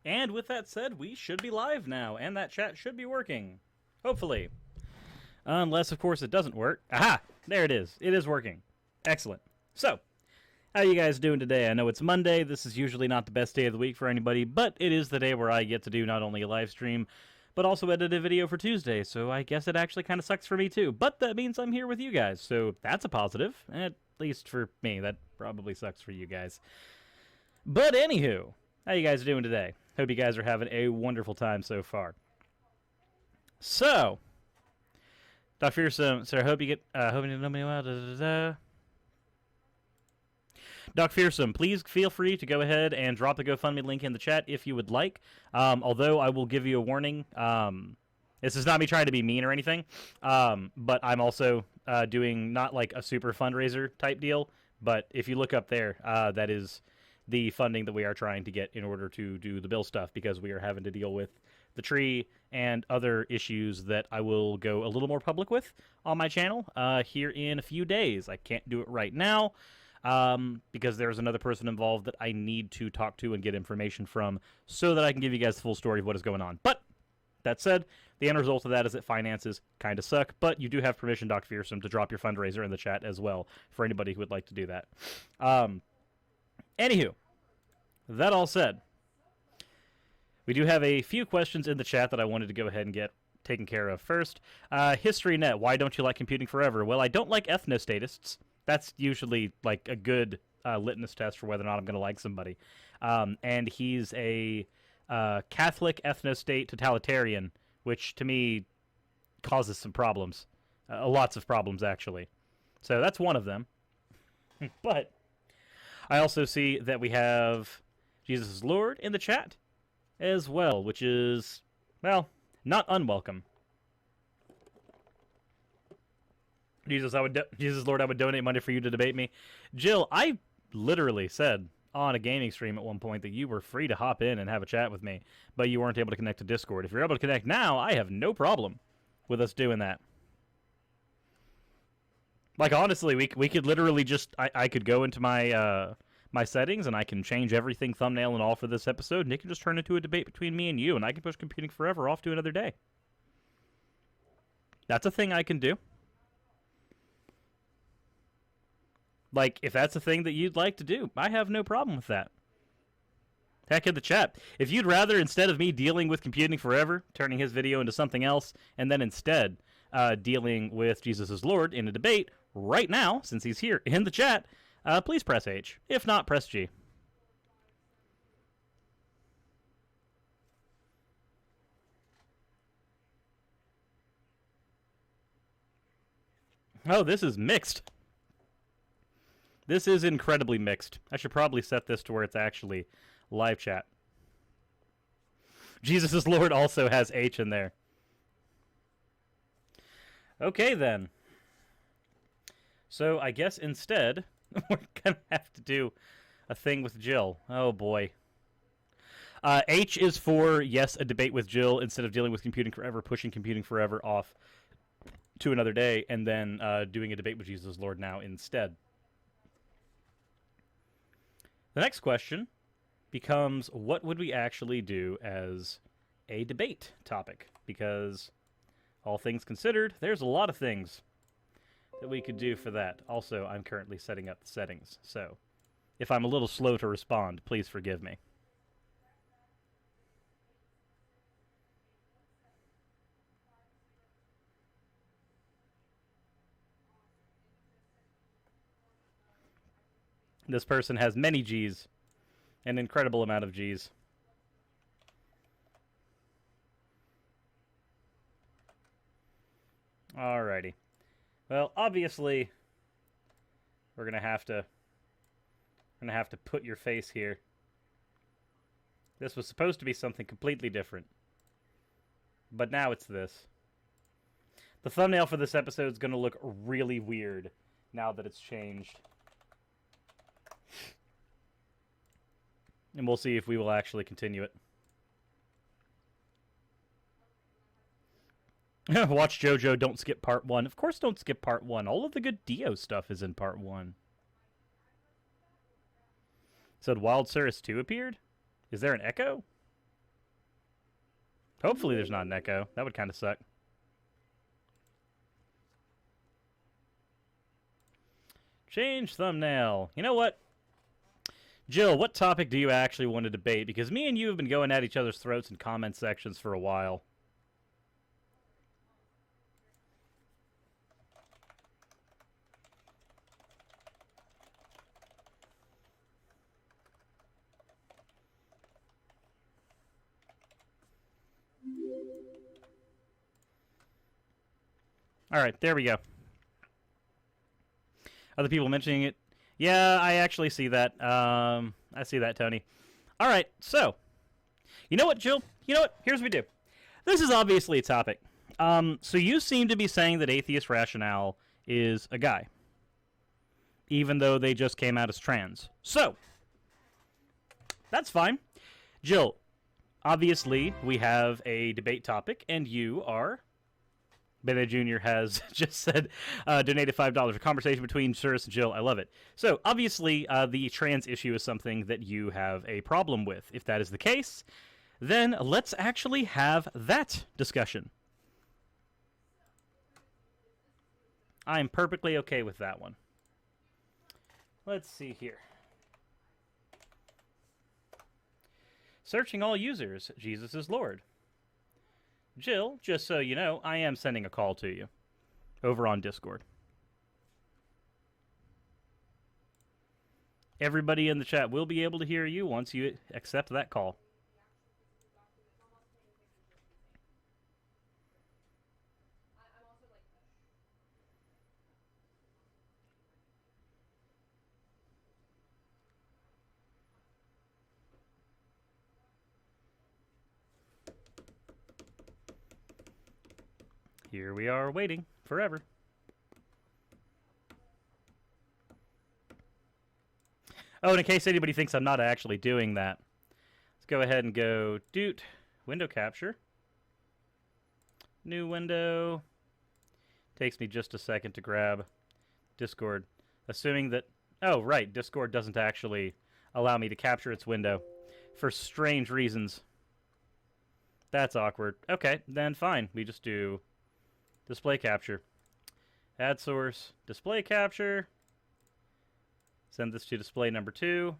And with that said, we should be live now, and that chat should be working. Hopefully. Unless, of course, it doesn't work. Aha! There it is. It is working. Excellent. So, how you guys doing today? I know it's Monday. This is usually not the best day of the week for anybody, but it is the day where I get to do not only a live stream, but also edit a video for Tuesday, so I guess it actually kind of sucks for me too. But that means I'm here with you guys, so that's a positive. At least for me. That probably sucks for you guys. But anywho, how you guys doing today? Hope you guys are having a wonderful time so far. So, Dr. Fearsome, sir, I hope you get, hoping to know me well, Doc Fearsome, please feel free to go ahead and drop the GoFundMe link in the chat if you would like. Although I will give you a warning. This is not me trying to be mean or anything, but I'm also doing not like a super fundraiser type deal. But if you look up there, that is the funding that we are trying to get in order to do the bill stuff, because we are having to deal with the tree and other issues that I will go a little more public with on my channel here in a few days. I can't do it right now. Because there's another person involved that I need to talk to and get information from so that I can give you guys the full story of what is going on. But, that said, the end result of that is that finances kind of suck, but you do have permission, Dr. Fearsome, to drop your fundraiser in the chat as well for anybody who would like to do that. Anywho, that all said, we do have a few questions in the chat that I wanted to go ahead and get taken care of first. HistoryNet, why don't you like computing forever? Well, I don't like ethnostatists. That's usually like a good litmus test for whether or not I'm going to like somebody. And he's a Catholic ethnostate totalitarian, which to me causes some problems. Lots of problems, actually. So that's one of them. But I also see that we have Jesus is Lord in the chat as well, which is, well, not unwelcome. Jesus Lord, I would donate money for you to debate me. Jill, I literally said on a gaming stream at one point that you were free to hop in and have a chat with me, but you weren't able to connect to Discord. If you're able to connect now, I have no problem with us doing that. Like, honestly, we could literally just, I could go into my my settings and I can change everything, thumbnail and all, for this episode, and it can just turn into a debate between me and you, and I can push computing forever off to another day. That's a thing I can do. Like, if that's a thing that you'd like to do, I have no problem with that. Heck, in the chat, if you'd rather, instead of me dealing with computing forever, turning his video into something else, and then instead dealing with Jesus is Lord in a debate right now, since he's here in the chat, please press H. If not, press G. Oh, this is mixed. This is incredibly mixed. I should probably set this to where it's actually live chat. Jesus is Lord also has H in there. Okay, then. So I guess instead, we're going to have to do a thing with Jill. Oh, boy. H is for, yes, a debate with Jill instead of dealing with computing forever, pushing computing forever off to another day, and then doing a debate with Jesus is Lord now instead. The next question becomes, what would we actually do as a debate topic? Because, all things considered, there's a lot of things that we could do for that. Also, I'm currently setting up the settings, so if I'm a little slow to respond, please forgive me. This person has many G's. An incredible amount of G's. Alrighty. Well, obviously, we're gonna have to put your face here. This was supposed to be something completely different, but now it's this. The thumbnail for this episode is gonna look really weird now that it's changed. And we'll see if we will actually continue it. Watch JoJo, don't skip part 1. Of course don't skip part 1. All of the good Dio stuff is in part 1. Said Wild Cirrus 2 appeared? Is there an echo? Hopefully there's not an echo. That would kind of suck. Change thumbnail. You know what? Jill, what topic do you actually want to debate? Because me and you have been going at each other's throats in comment sections for a while. All right, there we go. Other people mentioning it. Yeah, I actually see that. I see that, Tony. All right, so you know what, Jill? You know what? Here's what we do. This is obviously a topic. So you seem to be saying that atheist rationale is a guy, even though they just came out as trans. So that's fine. Jill, obviously we have a debate topic, and you are... Bene Jr. has just said, donated $5. A conversation between Cirrus and Jill. I love it. So, obviously, the trans issue is something that you have a problem with. If that is the case, then let's actually have that discussion. I'm perfectly okay with that one. Let's see here. Searching all users. Jesus is Lord. Jill, just so you know, I am sending a call to you over on Discord. Everybody in the chat will be able to hear you once you accept that call. Here we are waiting forever. Oh, and in case anybody thinks I'm not actually doing that, let's go ahead and go doot, window capture. New window. Takes me just a second to grab Discord. Assuming that, oh, right, Discord doesn't actually allow me to capture its window for strange reasons. That's awkward. Okay, then fine. We just do display capture. Add source, display capture. Send this to display number 2.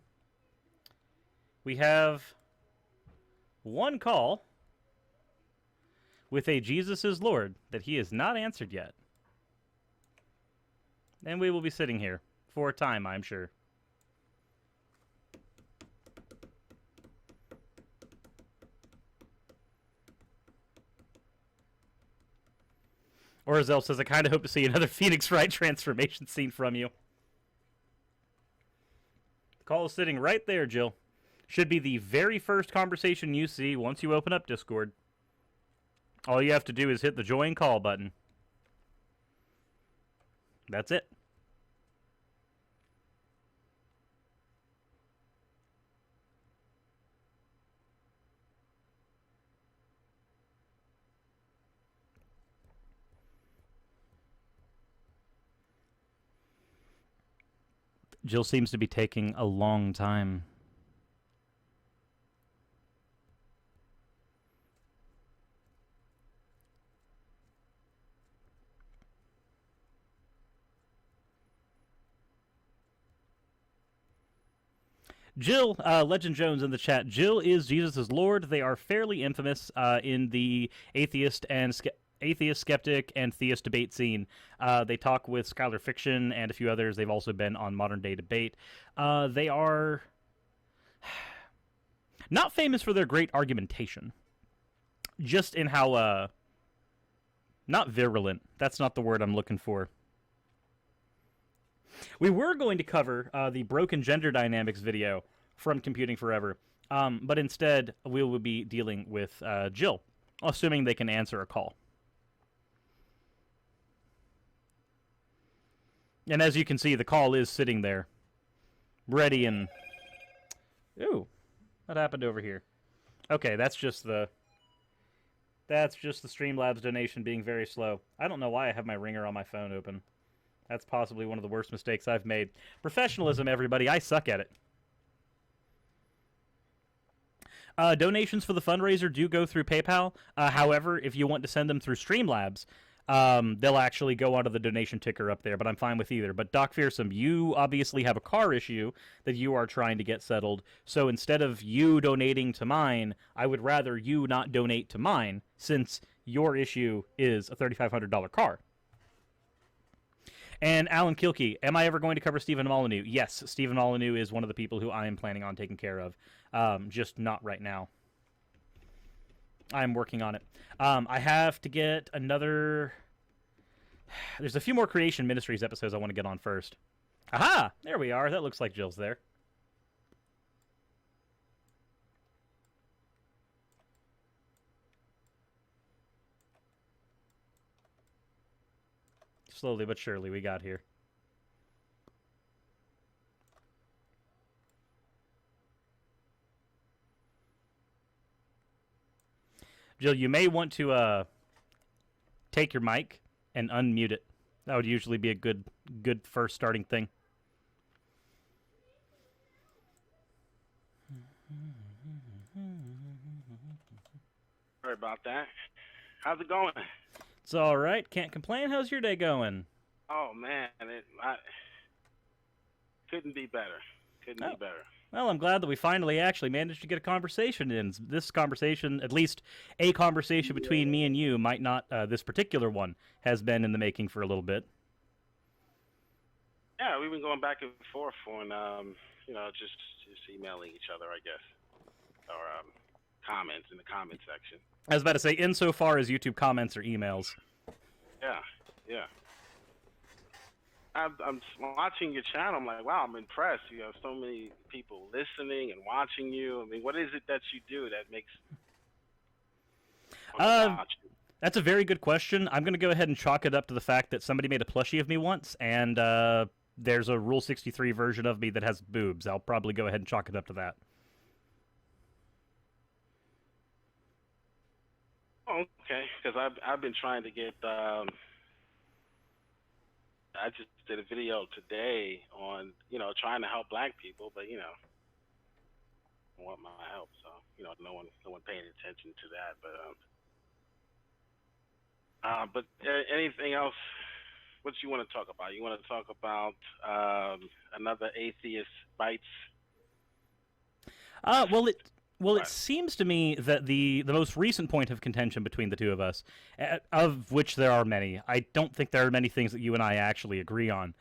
We have one call with a Jesus is Lord that he has not answered yet. And we will be sitting here for a time, I'm sure. Or as El says, I kind of hope to see another Phoenix Wright transformation scene from you. The call is sitting right there, Jill. Should be the very first conversation you see once you open up Discord. All you have to do is hit the join call button. That's it. Jill seems to be taking a long time. Jill, Legend Jones in the chat. Jill is Jesus' Lord. They are fairly infamous in the atheist, skeptic, and theist debate scene. They talk with Skylar Fiction and a few others. They've also been on Modern Day Debate. They are not famous for their great argumentation. Just in how, not virulent. That's not the word I'm looking for. We were going to cover the broken gender dynamics video from Computing Forever, but instead we will be dealing with Jill, assuming they can answer a call. And as you can see, the call is sitting there, ready and... Ooh, what happened over here? Okay, that's just the Streamlabs donation being very slow. I don't know why I have my ringer on my phone open. That's possibly one of the worst mistakes I've made. Professionalism, everybody. I suck at it. Donations for the fundraiser do go through PayPal. However, if you want to send them through Streamlabs, they'll actually go onto the donation ticker up there, but I'm fine with either. But Doc Fearsome, you obviously have a car issue that you are trying to get settled, so instead of you donating to mine, I would rather you not donate to mine, since your issue is a $3,500 car. And Alan Kilkey, am I ever going to cover Stephen Molyneux? Yes, Stephen Molyneux is one of the people who I am planning on taking care of. Just not right now. I'm working on it. I have to get another... There's a few more Creation Ministries episodes I want to get on first. Aha! There we are. That looks like Jill's there. Slowly but surely we got here. Jill, you may want to take your mic and unmute it. That would usually be a good first starting thing. Sorry about that. How's it going? It's all right. Can't complain. How's your day going? Oh man, I couldn't be better. Couldn't be better. Well, I'm glad that we finally actually managed to get a conversation in. This conversation, at least a conversation between me and you, might not, this particular one, has been in the making for a little bit. Yeah, we've been going back and forth on, just emailing each other, I guess, or comments in the comment section. I was about to say, insofar as YouTube comments or emails. Yeah. I'm watching your channel. I'm like, wow, I'm impressed. You have so many people listening and watching you. I mean, what is it that you do that makes... That's a very good question. I'm going to go ahead and chalk it up to the fact that somebody made a plushie of me once, and there's a Rule 63 version of me that has boobs. I'll probably go ahead and chalk it up to that. Oh, okay, because I've been trying to get... I just did a video today on, trying to help black people, but, want my help, so, no one paying attention to that, but anything else, what you want to talk about? You want to talk about another atheist bites? It seems to me that the most recent point of contention between the two of us, of which there are many, I don't think there are many things that you and I actually agree on.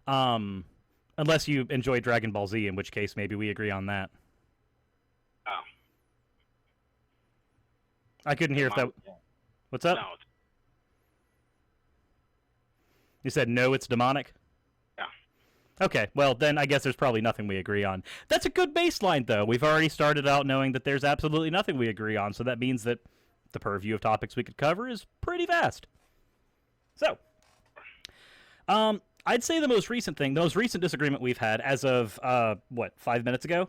Unless you enjoy Dragon Ball Z, in which case maybe we agree on that. Oh. I couldn't hear if that... What's up? No. You said no, it's demonic? Okay, well, then I guess there's probably nothing we agree on. That's a good baseline, though. We've already started out knowing that there's absolutely nothing we agree on, so that means that the purview of topics we could cover is pretty vast. So, I'd say the most recent disagreement we've had as of, 5 minutes ago,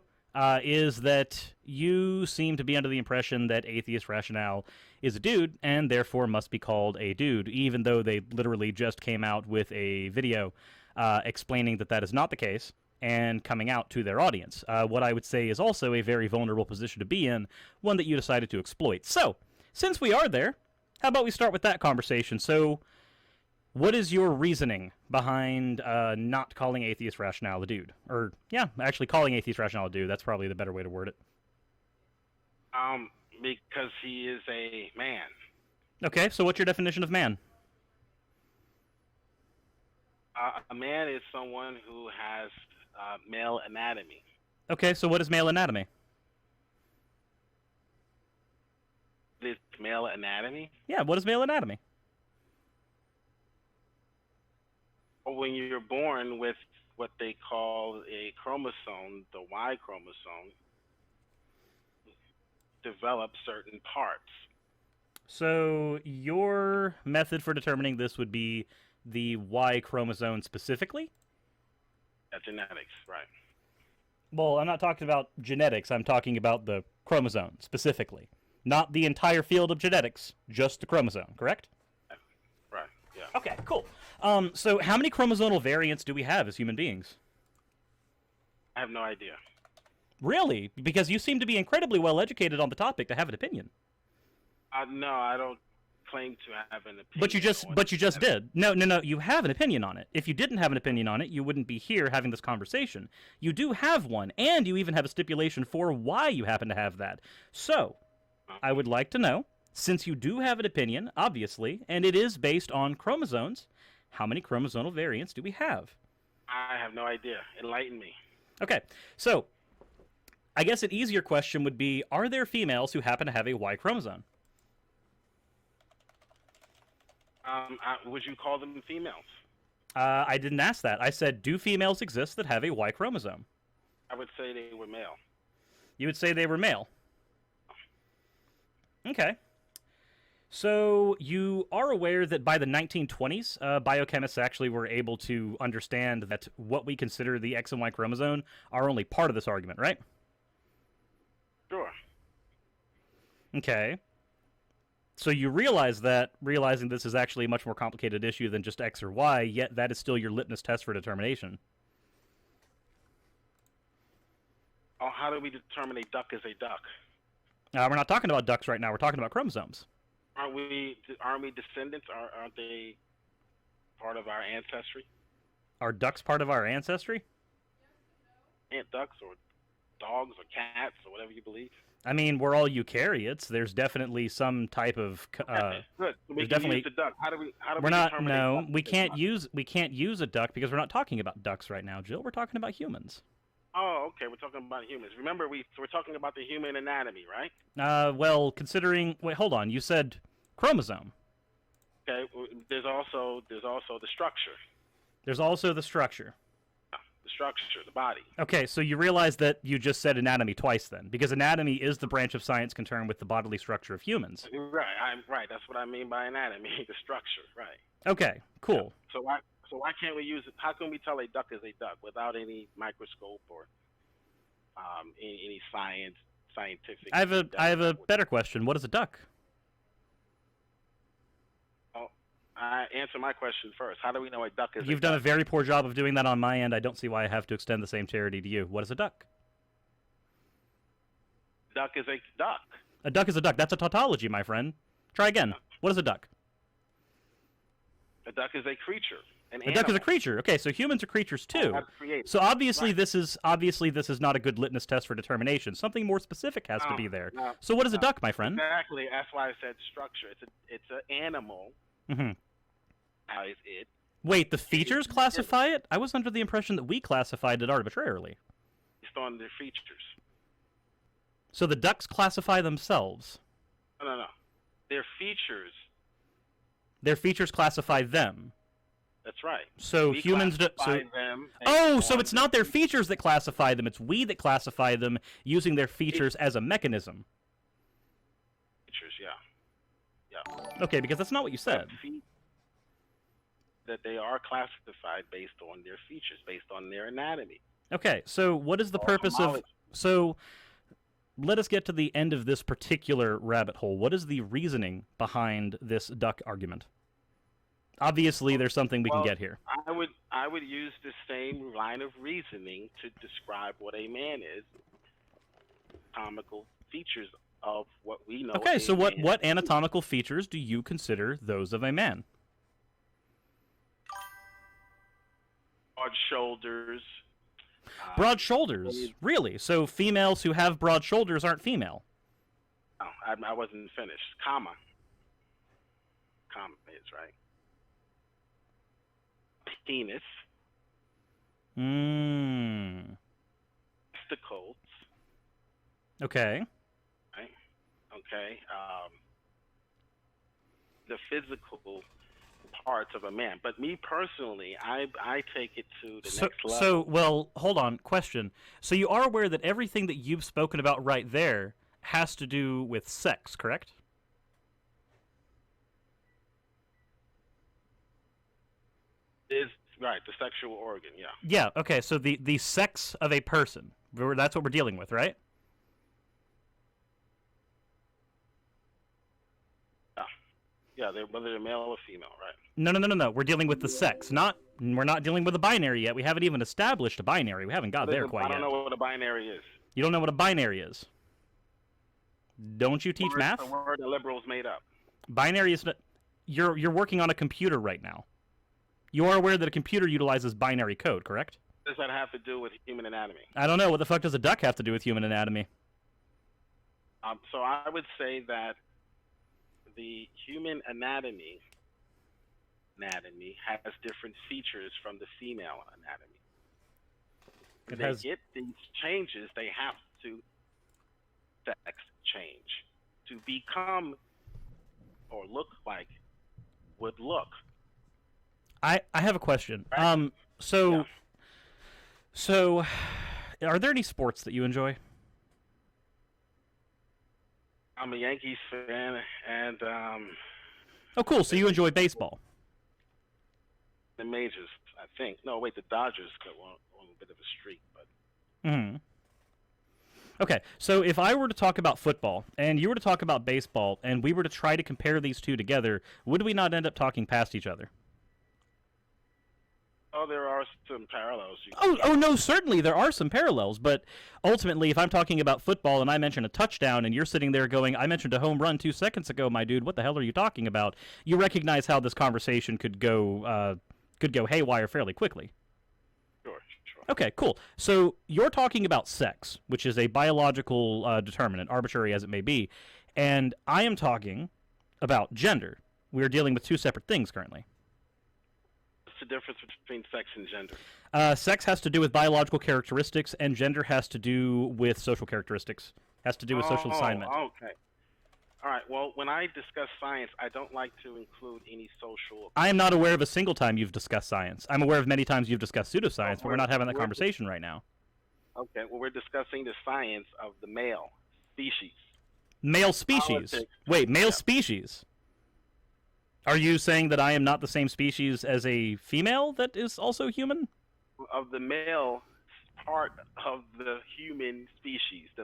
is that you seem to be under the impression that atheist rationale is a dude, and therefore must be called a dude, even though they literally just came out with a video explaining that that is not the case and coming out to their audience. What I would say is also a very vulnerable position to be in, one that you decided to exploit. So, since we are there, how about we start with that conversation? So, what is your reasoning behind not calling atheist rationale a dude? Or, yeah, actually calling atheist rationale a dude. That's probably the better way to word it. Because he is a man. Okay, so what's your definition of man? A man is someone who has male anatomy. Okay, so what is male anatomy? This male anatomy? Yeah, what is male anatomy? When you're born with what they call a chromosome, the Y chromosome, develop certain parts. So your method for determining this would be the Y chromosome specifically? Genetics, right. Well, I'm not talking about genetics. I'm talking about the chromosome specifically. Not the entire field of genetics, just the chromosome, correct? Right, yeah. Okay, cool. So how many chromosomal variants do we have as human beings? I have no idea. Really? Because you seem to be incredibly well educated on the topic to have an opinion. No, I don't claim to have an opinion. But you just did. No. You have an opinion on it. If you didn't have an opinion on it, you wouldn't be here having this conversation. You do have one, and you even have a stipulation for why you happen to have that. So, I would like to know, since you do have an opinion, obviously, and it is based on chromosomes, how many chromosomal variants do we have? I have no idea. Enlighten me. Okay, so I guess an easier question would be, are there females who happen to have a Y chromosome? Would you call them females? I didn't ask that. I said, do females exist that have a Y chromosome? I would say they were male. You would say they were male. Okay. So you are aware that by the 1920s, biochemists actually were able to understand that what we consider the X and Y chromosome are only part of this argument, right? Sure. Okay. So you realize that, realizing this is actually a much more complicated issue than just X or Y, yet that is still your litmus test for determination. Oh, how do we determine a duck is a duck? We're not talking about ducks right now. We're talking about chromosomes. Aren't we descendants? Aren't they part of our ancestry? Are ducks part of our ancestry? Ant ducks or dogs or cats or whatever you believe. I mean, we're all eukaryotes. There's definitely some type of. Good. We can definitely use the duck. How do we we're not. determine No, a duck we is a can't duck? use a duck because we're not talking about ducks right now, Jill. We're talking about humans. Oh, okay. We're talking about humans. Remember, we're talking about the human anatomy, right? Well, considering. Wait, hold on. You said chromosome. Okay. There's also the structure. There's also the structure. The structure, the body. Okay, so you realize that you just said anatomy twice then, because anatomy is the branch of science concerned with the bodily structure of humans. Right. Right. That's what I mean by anatomy. The structure. Right. Okay, cool. So why can't we use it? How can we tell a duck is a duck without any microscope or any scientific? I have a better question. What is a duck? Answer my question first. How do we know a duck is You've done a very poor job of doing that on my end. I don't see why I have to extend the same charity to you. What is a duck? Duck is a duck. A duck is a duck. That's a tautology, my friend. Try again. What is a duck? A duck is a creature. A duck is a creature. Okay, so humans are creatures too. So obviously this is not a good litmus test for determination. Something more specific has to be there. So what is a duck, my friend? Exactly. That's why I said structure. It's an animal. Mm-hmm. How is it? Wait, the features classify it? I was under the impression that we classified it arbitrarily. Based on their features. So the ducks classify themselves? No. Their features. Their features classify them? That's right. So we humans do. So it's not their features that classify them. It's we that classify them using their features as a mechanism. Features, yeah. Okay, because that's not what you said. That they are classified based on their features, based on their anatomy. Okay, so what is the purpose of... So let us get to the end of this particular rabbit hole. What is the reasoning behind this duck argument? Obviously, there's something we can get here. I would use the same line of reasoning to describe what a man is. Anatomical features of what we know. Okay, so what anatomical features do you consider those of a man? Broad shoulders. Broad shoulders? Really? So females who have broad shoulders aren't female? No, I wasn't finished. Comma is right. Penis. Testicles. Okay. Right? Okay. The physical parts of a man. But me personally, I take it to the next level. So, well, hold on. Question. So you are aware that everything that you've spoken about right there has to do with sex, correct? Is right, the sexual organ, yeah. Yeah, okay, so the sex of a person. That's what we're dealing with, right? Yeah, whether they're male or female, right? No. We're dealing with the sex. We're not dealing with a binary yet. We haven't even established a binary. We haven't got there quite yet. I don't know what a binary is. You don't know what a binary is. Don't you teach math? The word the liberals made up. Binary is not... You're working on a computer right now. You are aware that a computer utilizes binary code, correct? What does that have to do with human anatomy? I don't know. What the fuck does a duck have to do with human anatomy? So I would say that the human anatomy has different features from the female anatomy. They get these changes, they have to sex change to become or look like would look. I have a question. Right? So are there any sports that you enjoy? I'm a Yankees fan, and oh, cool. So you enjoy baseball? The majors, I think. No, wait, the Dodgers go on a bit of a streak, but. Mm-hmm. Okay, so if I were to talk about football and you were to talk about baseball, and we were to try to compare these two together, would we not end up talking past each other? Oh, there are some parallels. Oh, no, certainly there are some parallels, but ultimately, if I'm talking about football and I mention a touchdown and you're sitting there going, I mentioned a home run 2 seconds ago, my dude, what the hell are you talking about? You recognize how this conversation could go haywire fairly quickly. Sure. Okay, cool. So you're talking about sex, which is a biological determinant, arbitrary as it may be, and I am talking about gender. We are dealing with two separate things currently. What's the difference between sex and gender? Sex has to do with biological characteristics, and gender has to do with social characteristics. Has to do with social assignment. Okay. All right. Well, when I discuss science, I don't like to include any social. I am not aware of a single time you've discussed science. I'm aware of many times you've discussed pseudoscience, but we're not having that conversation right now. Okay. Well, we're discussing the science of the male species. Male species? Politics. Wait, male species? Are you saying that I am not the same species as a female that is also human? Of the male part of the human species. The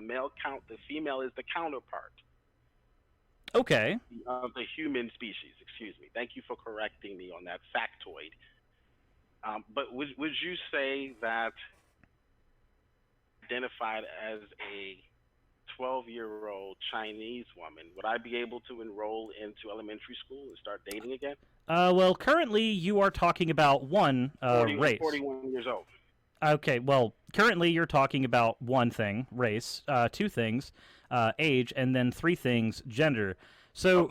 female is the counterpart. Okay. Of the human species, excuse me. Thank you for correcting me on that factoid. But would you say that identified as a 12-year-old Chinese woman, would I be able to enroll into elementary school and start dating again? Well, currently you are talking about one race. 41 years old. Okay, well, currently you're talking about one thing, race, two things, age, and then three things, gender. So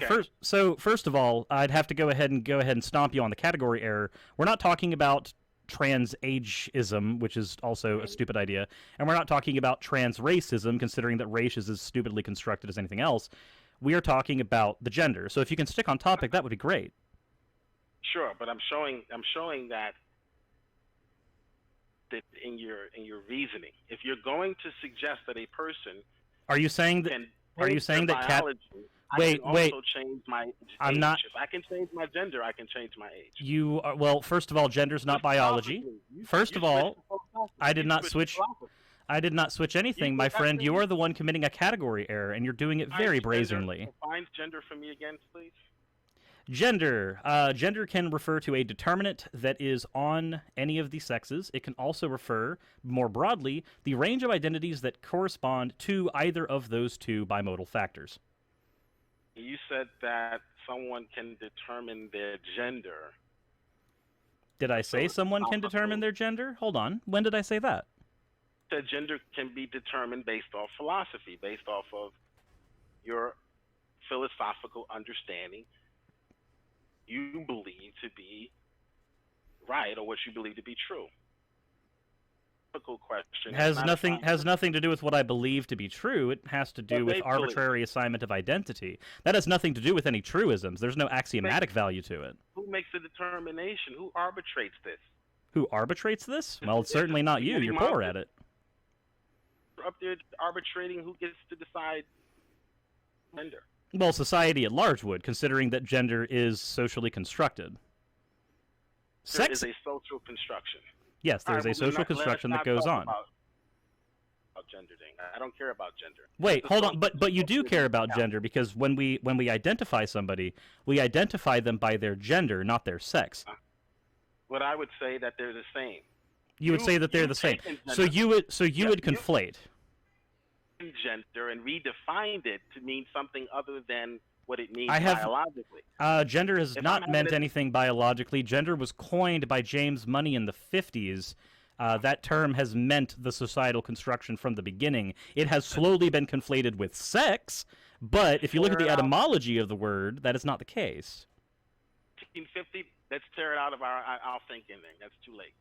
first of all, I'd have to go ahead and stomp you on the category error. We're not talking about trans ageism, which is also a stupid idea, and we're not talking about trans racism, considering that race is as stupidly constructed as anything else. We are talking about the gender. So if you can stick on topic, that would be great. Sure, but I'm showing that in your reasoning, if you're going to suggest that a person are you saying that biology, wait, I can also change my age. I'm not. If I can change my gender, I can change my age. You are, well, first of all, gender's not biology. First of all, I did not switch. I did not switch anything, my friend. You are the one committing a category error, and you're doing it very brazenly. Define gender for me again, please. Gender. Gender can refer to a determinant that is on any of the sexes. It can also refer, more broadly, the range of identities that correspond to either of those two bimodal factors. You said that someone can determine their gender. Did I say someone can determine their gender? Hold on. When did I say that? That gender can be determined based off philosophy, based off of your philosophical understanding. You believe to be right, or what you believe to be true. Question has nothing to do with what I believe to be true. It has to do with arbitrary assignment of identity. That has nothing to do with any truisms. There's no axiomatic value to it. Who makes the determination? Who arbitrates this? Who arbitrates this? Well, it's certainly not you. You're poor at it. Up there arbitrating who gets to decide gender. Well, society at large would, considering that gender is socially constructed. There is a social construction. Yes, there's a social construction that goes on. About gender thing. I don't care about gender. Wait, hold on, but you do care about gender, because when we identify somebody, we identify them by their gender, not their sex. What I would say that they're the same. You would say that they're the same. So you would conflate. gender and redefined it to mean something other than what it means I have, biologically. Gender has not meant anything biologically. Gender was coined by James Money in the 50s. That term has meant the societal construction from the beginning. It has slowly been conflated with sex, but if you look at the etymology of the word, that is not the case. 1950, let's tear it out of our thinking then. That's too late.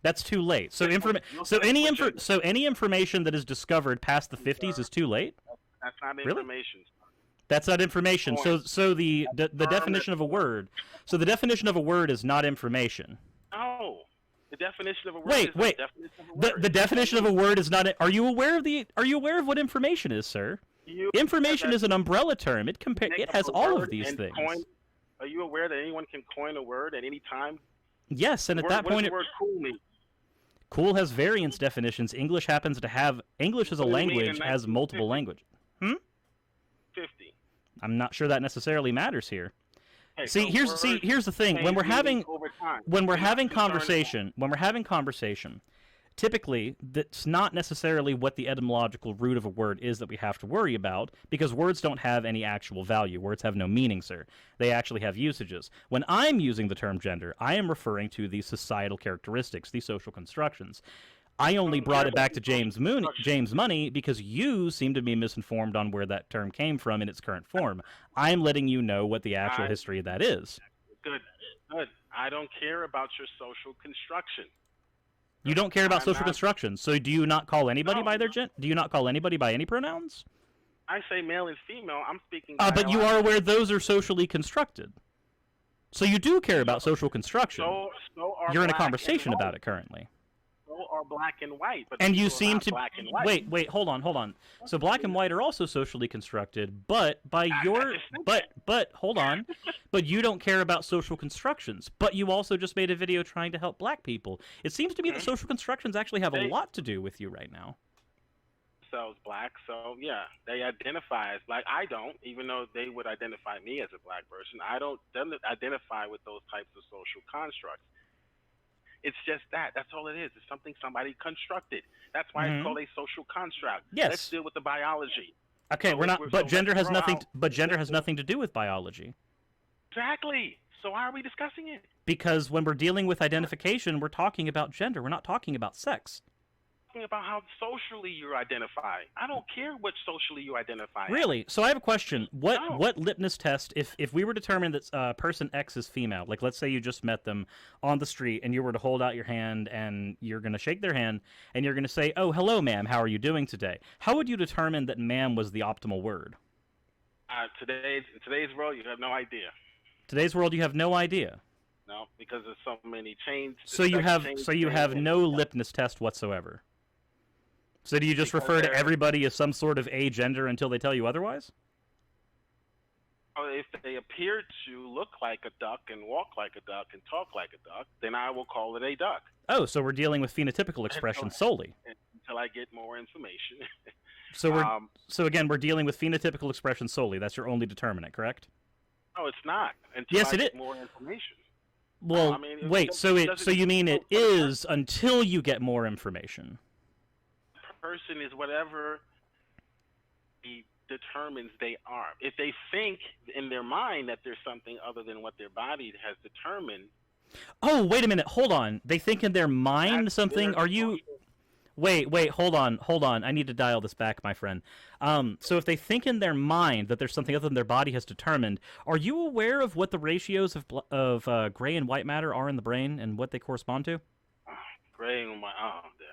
That's too late. So any information that is discovered past the 50s is too late? That's not information. That's not information. So the definition of a word. So the definition of a word is not information. No. The definition of a word is the definition of a word. The definition of a word is not. Are you aware of what information is, sir? Information is an umbrella term. It has all of these things. Are you aware that anyone can coin a word at any time? Yes, and at that point, what does the word cool mean? Cool has variance definitions. English as a language has multiple languages. 50. I'm not sure that necessarily matters here. Hey, here's the thing. When we're having conversation, typically that's not necessarily what the etymological root of a word is that we have to worry about, because words don't have any actual value. Words have no meaning, sir. They actually have usages. When I'm using the term gender, I am referring to the societal characteristics, the social constructions. I only brought it back to James Money because you seem to be misinformed on where that term came from in its current form. I'm letting you know what the actual history of that is. Good. I don't care about your social construction. You don't care about social construction. So do you not call anybody by their gender? Do you not call anybody by any pronouns? I say male and female. I'm speaking. But you are aware those are socially constructed. So you do care about social construction. You're in a conversation about it currently. Are black and white, and you seem to wait. Hold on. So black and white are also socially constructed, but hold on. But you don't care about social constructions. But you also just made a video trying to help black people. It seems to me that social constructions actually have a lot to do with you right now. So black, so yeah, they identify as black. I don't, even though they would identify me as a black person. I don't identify with those types of social constructs. It's just that. That's all it is. It's something somebody constructed. That's why it's called a social construct. Yes. Let's deal with the biology. Okay, gender has nothing to do with biology. Exactly. So why are we discussing it? Because when we're dealing with identification, we're talking about gender. We're not talking about sex. Talking about how socially you identify. I don't care what socially you identify. Really? So I have a question. What litmus test, if we were determined that person X is female, like let's say you just met them on the street and you were to hold out your hand and you're going to shake their hand and you're going to say, "Oh, hello, ma'am. How are you doing today?" How would you determine that ma'am was the optimal word? In today's world, you have no idea. Today's world, you have no idea. No, because there's so many changes. So you have no litmus test whatsoever. So do you just refer to everybody as some sort of agender until they tell you otherwise? If they appear to look like a duck and walk like a duck and talk like a duck, then I will call it a duck. Oh, so we're dealing with phenotypical expression solely. Until I get more information. So again, we're dealing with phenotypical expression solely. That's your only determinant, correct? No, it's not. Until I get more information. Well, wait. So you mean it is until you get more information? Person is whatever he determines they are. If they think in their mind that there's something other than what their body has determined. Oh, wait a minute. Hold on. They think in their mind something. Are you? Wait. Hold on. I need to dial this back, my friend. So if they think in their mind that there's something other than their body has determined, are you aware of what the ratios of gray and white matter are in the brain and what they correspond to? Gray and white.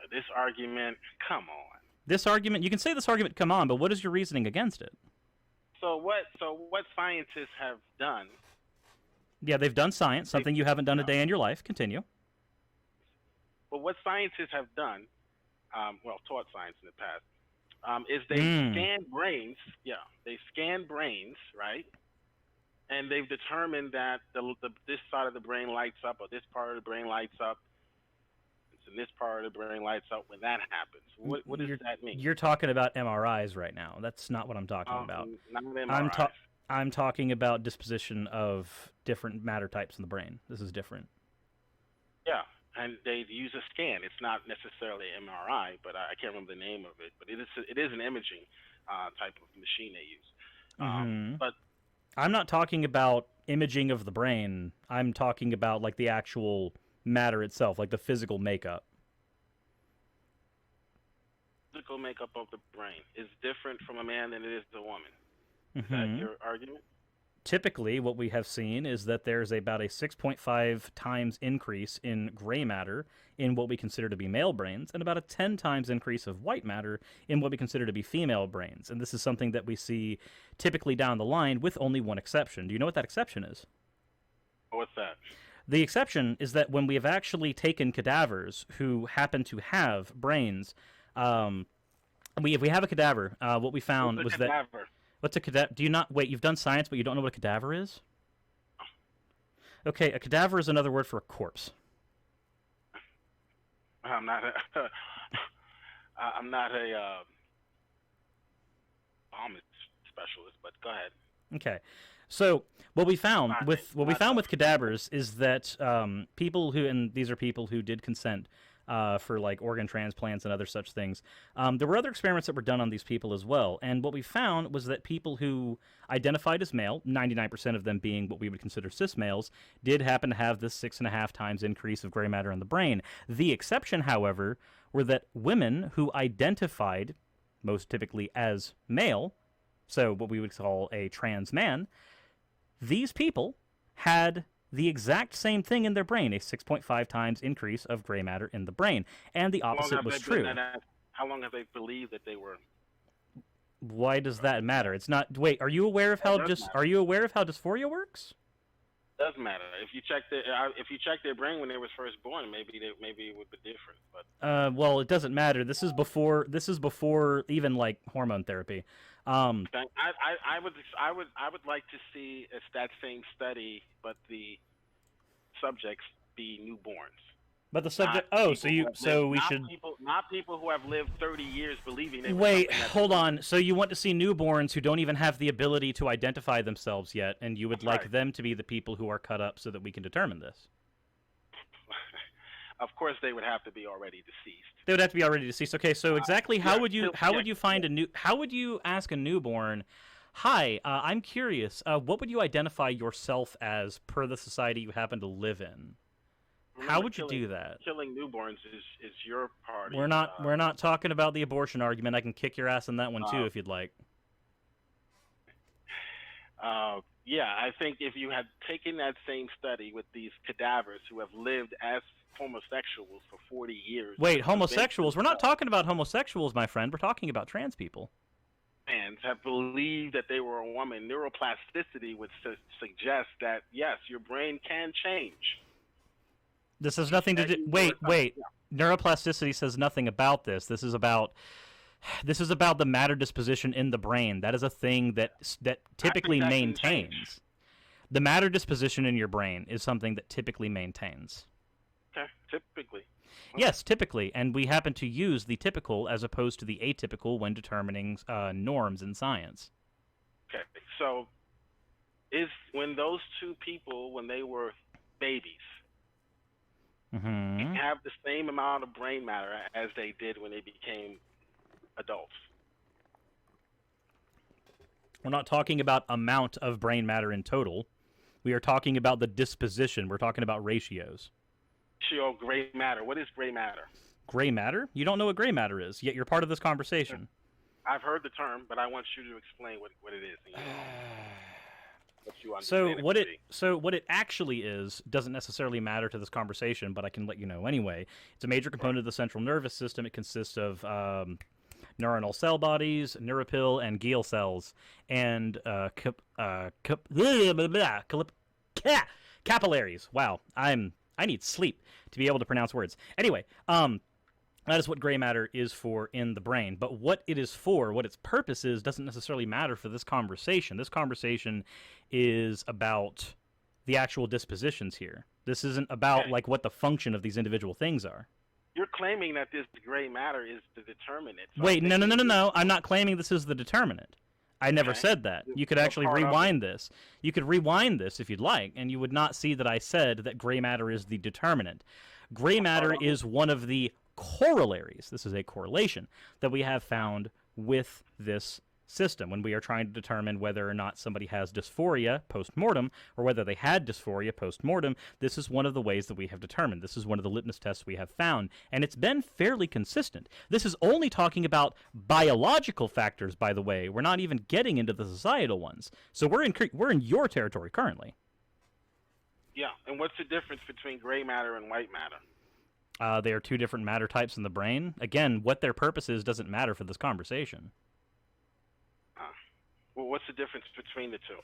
This argument, come on. This argument, you can say this argument, come on, but what is your reasoning against it? So what scientists have done? Yeah, they've done science, something you haven't done a day in your life. Continue. Well, what scientists have done, taught science in the past, is they scan brains. Yeah, they scan brains, right? And they've determined that this side of the brain lights up, or this part of the brain lights up. And this part of the brain lights up when that happens. What does that mean? You're talking about MRIs right now. That's not what I'm talking about. Not MRIs. I'm talking about disposition of different matter types in the brain. This is different. Yeah, and they use a scan. It's not necessarily MRI, but I can't remember the name of it. But it is an imaging type of machine they use. But I'm not talking about imaging of the brain. I'm talking about like the actual matter itself, like the physical makeup. Physical makeup of the brain is different from a man than it is a woman. Is that your argument? Typically, what we have seen is that there's about a 6.5 times increase in gray matter in what we consider to be male brains, and about a 10 times increase of white matter in what we consider to be female brains. And this is something that we see typically down the line, with only one exception. Do you know what that exception is? What's that? The exception is that when we have actually taken cadavers who happen to have brains, if we have a cadaver, what we found was that... What's a cadaver? Do you not... Wait, you've done science, but you don't know what a cadaver is? Okay, a cadaver is another word for a corpse. I'm not a... I'm not a vomit specialist, but go ahead. Okay. So what we found with cadavers is that people who... And these are people who did consent for like organ transplants and other such things. There were other experiments that were done on these people as well, and what we found was that people who identified as male, 99% of them being what we would consider cis males, did happen to have this 6.5 times increase of gray matter in the brain. The exception, however, were that women who identified most typically as male, so what we would call a trans man, these people had the exact same thing in their brain, a 6.5 times increase of gray matter in the brain. And the opposite was true. How long have they believed that they were? Why does that matter? It's not... Wait, are you aware of how dysphoria works? It does matter. If you check their brain when they was first born, maybe it would be different. But well, it doesn't matter. This is before even like hormone therapy. I would like to see that same study, but the subjects be newborns. But the subject. Not people who have lived 30 years believing they. Wait, hold on. So you want to see newborns who don't even have the ability to identify themselves yet, and you would like them to be the people who are cut up so that we can determine this? Of course, they would have to be already deceased. They would have to be already deceased. Okay, so exactly how would you ask a newborn, "Hi, I'm curious. What would you identify yourself as per the society you happen to live in?" How would you do that? Killing newborns is your party. We're not talking about the abortion argument. I can kick your ass on that one too if you'd like. Yeah, I think if you had taken that same study with these cadavers who have lived as homosexuals for 40 years. Wait, homosexuals? We're not talking about homosexuals, my friend. We're talking about trans people. Fans have believed that they were a woman. Neuroplasticity would suggest that, yes, your brain can change. This has nothing to do... Wait. Neuroplasticity says nothing about this. This is about the matter disposition in the brain. That is a thing that typically maintains. The matter disposition in your brain is something that typically maintains. Okay, typically. Yes, typically, and we happen to use the typical as opposed to the atypical when determining norms in science. Okay, so when those two people, when they were babies, have the same amount of brain matter as they did when they became adults? We're not talking about amount of brain matter in total. We are talking about the disposition. We're talking about ratios. Gray matter. What is gray matter? Gray matter? You don't know what gray matter is, yet you're part of this conversation. I've heard the term, but I want you to explain what it is. So what it actually is doesn't necessarily matter to this conversation, but I can let you know anyway. It's a major component of the central nervous system. It consists of neuronal cell bodies, neuropil, and glial cells, and capillaries. Wow, I need sleep to be able to pronounce words. Anyway, that is what gray matter is for in the brain. But what it is for, what its purpose is, doesn't necessarily matter for this conversation. This conversation is about the actual dispositions here. This isn't about like what the function of these individual things are. You're claiming that this gray matter is the determinant. So wait, no. I'm not claiming this is the determinant. I never said that. You could actually rewind this. You could rewind this if you'd like, and you would not see that I said that gray matter is the determinant. Gray matter is one of the corollaries. This is a correlation that we have found with this system when we are trying to determine whether or not somebody has dysphoria post-mortem or whether they had dysphoria post-mortem. This is one of the ways that we have determined. This is one of the litmus tests we have found, and it's been fairly consistent. This is only talking about biological factors, by the way. We're not even getting into the societal ones. So we're in your territory currently. Yeah, and what's the difference between gray matter and white matter? They are two different matter types in the brain. Again, what their purpose is doesn't matter for this conversation. Well, what's the difference between the two?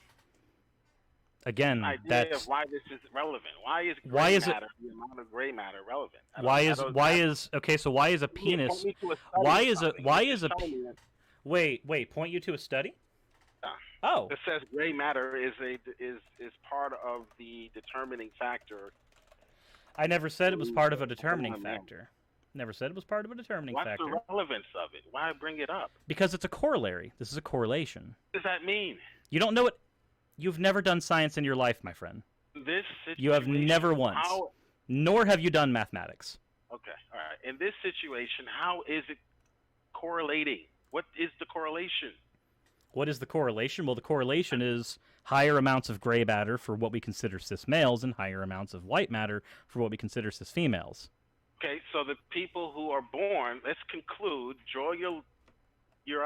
Again, that's of why this is relevant. Why is the amount of gray matter relevant? Okay? So why is a penis? Wait. Point you to a study. Oh. It says gray matter is part of the determining factor. I never said it was part of a determining factor. Never said it was part of a determining factor. What's the relevance of it? Why bring it up? Because it's a corollary. This is a correlation. What does that mean? You don't know it. You've never done science in your life, my friend. You have never once. Nor have you done mathematics. Okay, all right. In this situation, how is it correlating? What is the correlation? What is the correlation? Well, the correlation is higher amounts of gray matter for what we consider cis males and higher amounts of white matter for what we consider cis females. Okay, so the people who are born, let's conclude, draw your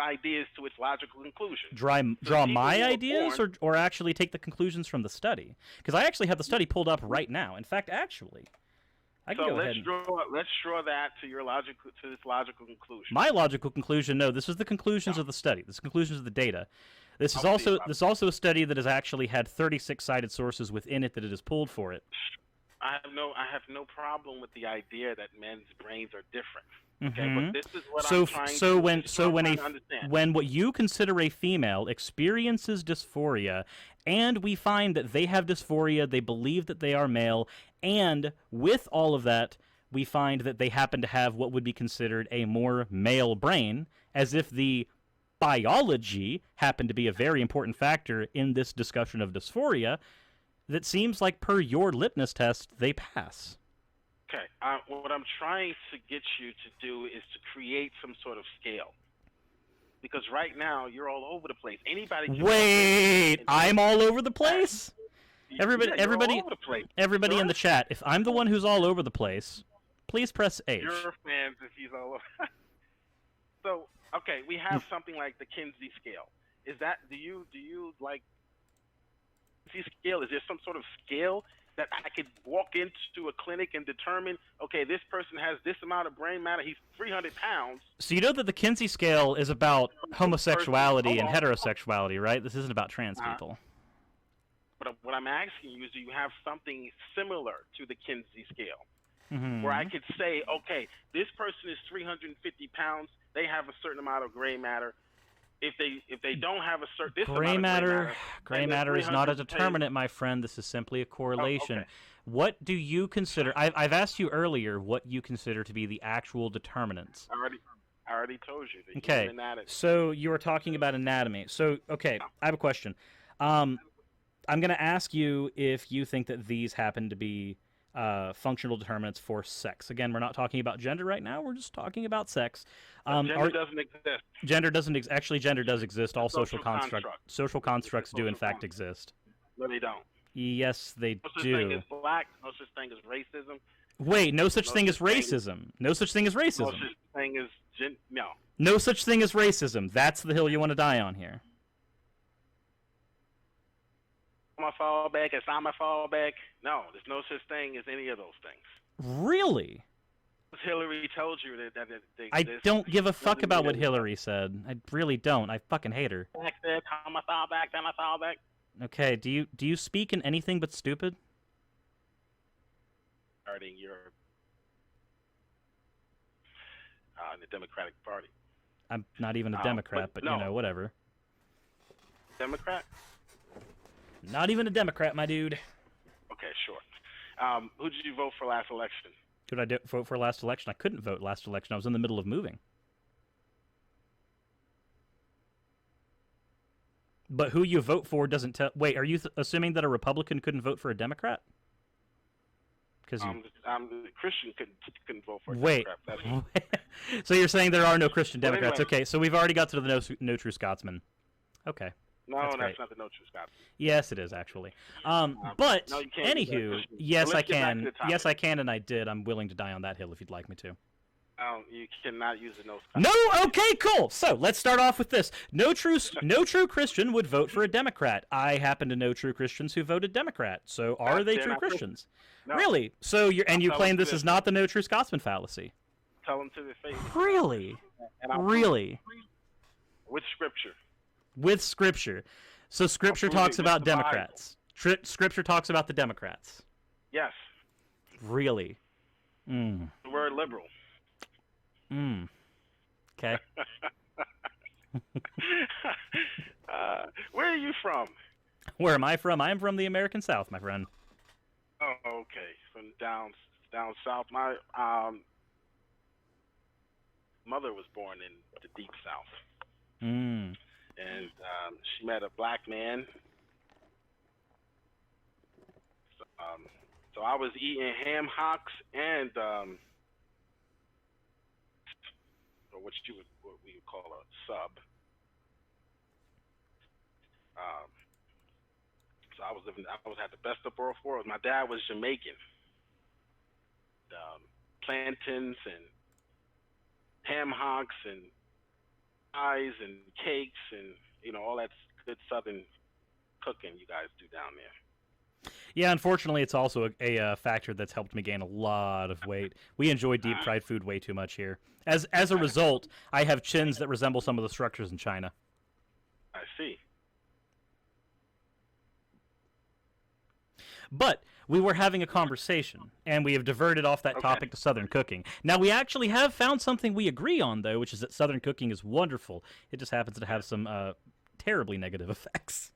ideas to its logical conclusion. Draw my ideas or actually take the conclusions from the study? Because I actually have the study pulled up right now. In fact, actually, I can go ahead. Let's draw that to this logical conclusion. My logical conclusion, no, this is the conclusions of the study. This is the conclusions of the data. This is also a study that has actually had 36 cited sources within it that it has pulled for it. I have no problem with the idea that men's brains are different. Okay, but this is what I'm trying to understand. When what you consider a female experiences dysphoria, and we find that they have dysphoria, they believe that they are male, and with all of that, we find that they happen to have what would be considered a more male brain, as if the biology happened to be a very important factor in this discussion of dysphoria, that seems like per your litmus test, they pass. Okay, what I'm trying to get you to do is to create some sort of scale. Because right now, you're all over the place. Wait, I'm all over the place? Everybody in the chat, if I'm the one who's all over the place, please press H. Your fans if he's all over. So, okay, we have something like the Kinsey scale. Is that, do you like, scale? Is there some sort of scale that I could walk into a clinic and determine, okay, this person has this amount of brain matter, he's 300 pounds. So you know that the Kinsey scale is about homosexuality and heterosexuality, right? This isn't about trans people. But what I'm asking you is, do you have something similar to the Kinsey scale? Where I could say, okay, this person is 350 pounds, they have a certain amount of gray matter. If they don't have a certain gray matter is not a determinant, my friend. This is simply a correlation. Oh, okay. What do you consider? I've asked you earlier what you consider to be the actual determinants. I already told you. Okay. So you were talking about anatomy. So okay, I have a question. I'm going to ask you if you think that these happen to be functional determinants for sex. Again, we're not talking about gender right now. We're just talking about sex. Gender doesn't exist. Gender doesn't actually, gender does exist. All social constructs do in fact exist. No, they don't. Yes, they do. No such thing as black. No such thing as racism. Wait, no such thing as racism. No such thing as racism. No such thing as no. No such thing as racism. That's the hill you want to die on here. Homophobic, Islamophobic. No, there's no such thing as any of those things. Really? Hillary told you that I don't give a fuck about what Hillary said. I really don't. I fucking hate her. Homophobic. Okay, do you speak in anything but stupid? Regarding your in the Democratic Party. I'm not even a Democrat, but no. You know, whatever. Democrat? Not even a Democrat, my dude. Okay, sure. Who did you vote for last election? Did I vote for last election? I couldn't vote last election. I was in the middle of moving. But who you vote for doesn't tell... Wait, are you assuming that a Republican couldn't vote for a Democrat? Because the Christian couldn't vote for a wait. Democrat. So you're saying there are no Christian Well, Democrats? anyway. Okay, so we've already got to the no true Scotsman. Okay. No, That's that's not the no true Scotsman. Yes, it is actually. But no, you can't do that, anywho, Christian. yes, So I let's get back to can. the topic. Yes, I can, and I did. I'm willing to die on that hill if you'd like me to. You cannot use the no Scotsman. No. Okay. Cool. So let's start off with this. No true Christian would vote for a Democrat. I happen to know true Christians who voted Democrat. So are they true Christians? No. Really? So you I'll claim tell this them is not the no true Scotsman fallacy? Tell them to their face. Really? And I'll Really? with scripture. With scripture. So scripture I'll prove talks it with about the Bible. Democrats. Scripture talks about the Democrats. Yes. Really? The word liberal. Okay. Where are you from? Where am I from? I'm from the American South, my friend. Oh, okay. From down south. My mother was born in the deep south. And she met a black man. So I was eating ham hocks and or what we would call a sub. So I was had the best of both worlds. My dad was Jamaican. Plantains and ham hocks and pies and cakes and all that good southern cooking you guys do down there. Yeah, unfortunately, it's also a factor that's helped me gain a lot of weight. We enjoy deep fried food way too much here. As a result, I have chins that resemble some of the structures in China. I see. But we were having a conversation, and we have diverted off that topic to Southern cooking. Now, we actually have found something we agree on, though, which is that Southern cooking is wonderful. It just happens to have some terribly negative effects.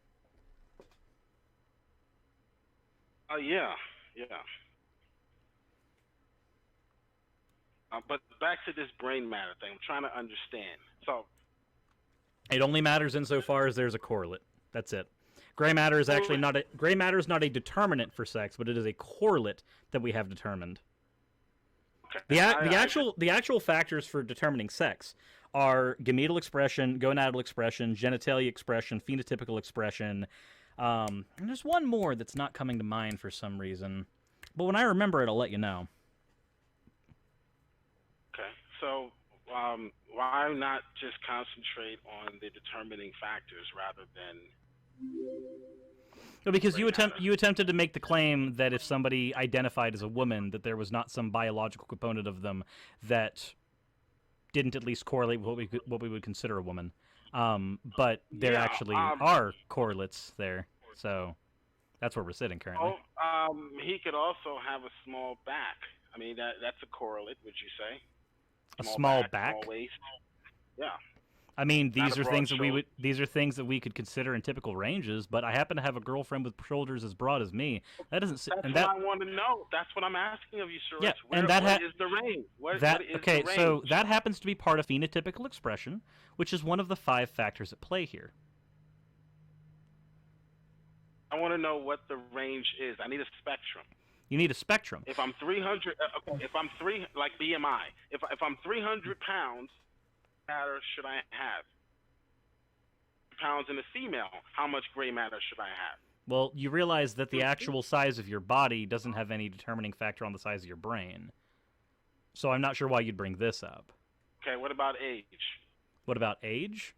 Yeah. But back to this brain matter thing. I'm trying to understand. So it only matters insofar as there's a correlate. That's it. Gray matter is actually not a determinant for sex, but it is a correlate that we have determined. The actual factors for determining sex are gametal expression, gonadal expression, genitalia expression, phenotypical expression. And there's one more that's not coming to mind for some reason. But when I remember it, I'll let you know. Okay. So why not just concentrate on the determining factors rather than... No, because you attempted to make the claim that if somebody identified as a woman, that there was not some biological component of them that didn't at least correlate with what we would consider a woman. But there actually are correlates there, so that's where we're sitting currently. He could also have a small back. I mean, that's a correlate, would you say? A small back? Small waist. Yeah. I mean, these are things that we could consider in typical ranges. But I happen to have a girlfriend with shoulders as broad as me. That doesn't. That's what I want to know. That's what I'm asking of you, sir. Yeah, what is the range? What is the range? So that happens to be part of phenotypical expression, which is one of the 5 factors at play here. I want to know what the range is. I need a spectrum. You need a spectrum. If I'm 300, like BMI. If I'm 300 pounds, matter should I have? Pounds in a female, how much gray matter should I have? Well, you realize that the actual size of your body doesn't have any determining factor on the size of your brain. So I'm not sure why you'd bring this up. Okay, what about age? What about age?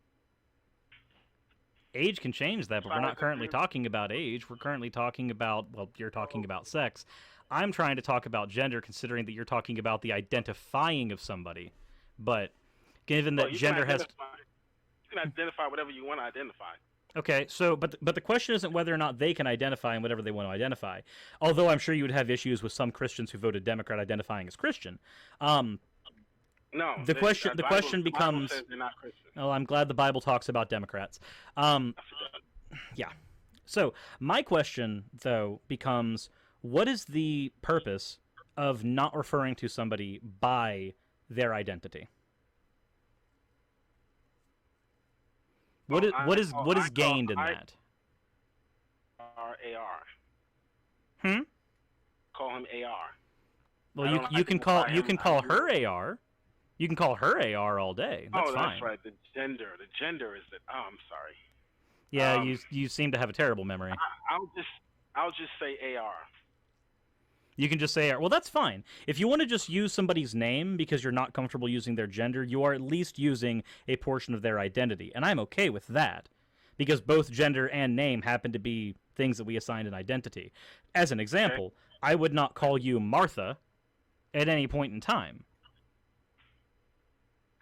Age can change that, but we're not currently talking about age. We're currently talking about, well, you're talking about sex. I'm trying to talk about gender, considering that you're talking about the identifying of somebody. But given that gender has... You can identify whatever you want to identify. Okay, so, but the question isn't whether or not they can identify in whatever they want to identify. Although I'm sure you would have issues with some Christians who voted Democrat identifying as Christian. No. The question becomes... Says they're not Christian. Oh, I'm glad the Bible talks about Democrats. Yeah. So, my question, though, becomes, what is the purpose of not referring to somebody by their identity? What is gained in that? AR. Hmm? Call him AR. Well, you can call her AR. You can call her AR all day. That's fine. That's right. The gender is that. Oh, I'm sorry. Yeah, you seem to have a terrible memory. I'll just say AR. You can just say AR. Well, that's fine. If you want to just use somebody's name because you're not comfortable using their gender, you are at least using a portion of their identity, and I'm okay with that because both gender and name happen to be things that we assign an identity. As an example, I would not call you Martha at any point in time.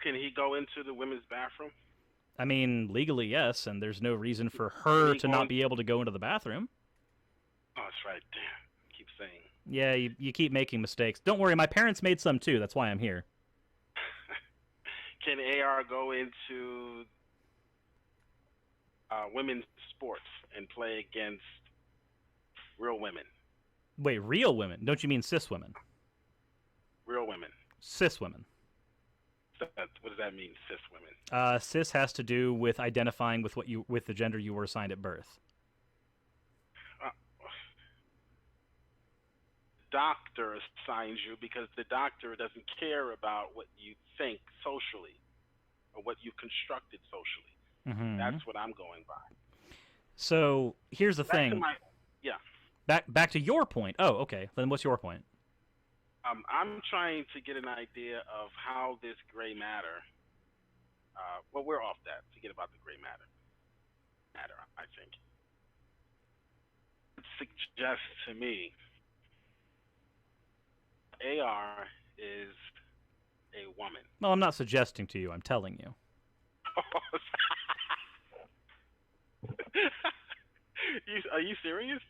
Can he go into the women's bathroom? I mean, legally, yes, and there's no reason for her to not be able to go into the bathroom. Oh, that's right. Damn. Keep saying. Yeah, you keep making mistakes. Don't worry, my parents made some too. That's why I'm here. Can AR go into women's sports and play against real women? Wait, real women? Don't you mean cis women? Real women. Cis women. What does that mean, cis women? Cis has to do with identifying with the gender you were assigned at birth. Doctor assigns you because the doctor doesn't care about what you think socially or what you constructed socially. Mm-hmm. That's what I'm going by. So here's the thing. Back to your point. Oh, okay. Then what's your point? I'm trying to get an idea of how this gray matter. Well, we're off that. Forget about the gray matter. I think. It suggests to me AR is a woman. Well, I'm not suggesting to you. I'm telling you. Are you serious?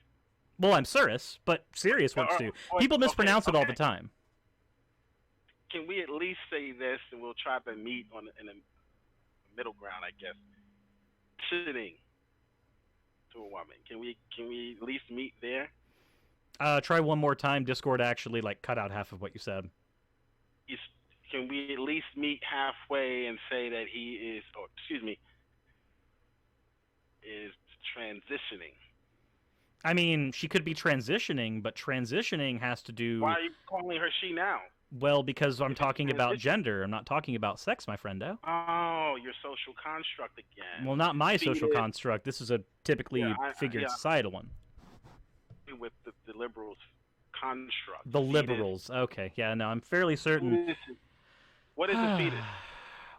Well, I'm serious, but serious ones too. People mispronounce it all the time. Can we at least say this, and we'll try to meet in a middle ground, I guess. Sitting to a woman. Can we at least meet there? Try one more time. Discord actually cut out half of what you said. Can we at least meet halfway and say that he is, is transitioning? I mean, she could be transitioning, but transitioning has to do... Why are you calling her she now? Well, because I'm talking about gender. I'm not talking about sex, my friendo. Oh, your social construct again. Well, not my social construct. This is a typically figured societal one. With the liberals' construct. The liberals. Okay. Yeah, no, I'm fairly certain... What is a fetus?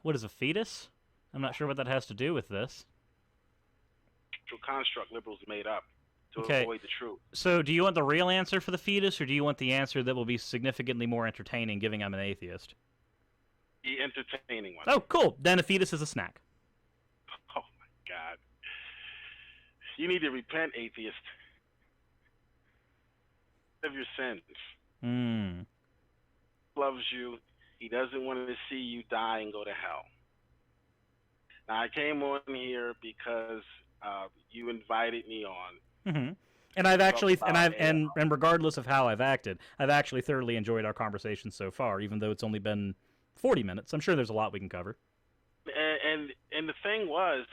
What is a fetus? I'm not sure what that has to do with this. Social construct liberals made up. To avoid the truth. So do you want the real answer for the fetus, or do you want the answer that will be significantly more entertaining, given I'm an atheist? The entertaining one. Oh, cool. Then a fetus is a snack. Oh, my God. You need to repent, atheist. Of your sins. Loves you. He doesn't want to see you die and go to hell. Now, I came on here because you invited me on. Mm-hmm. And I've actually, and regardless of how I've acted, I've actually thoroughly enjoyed our conversation so far, even though it's only been 40 minutes. I'm sure there's a lot we can cover. And the thing was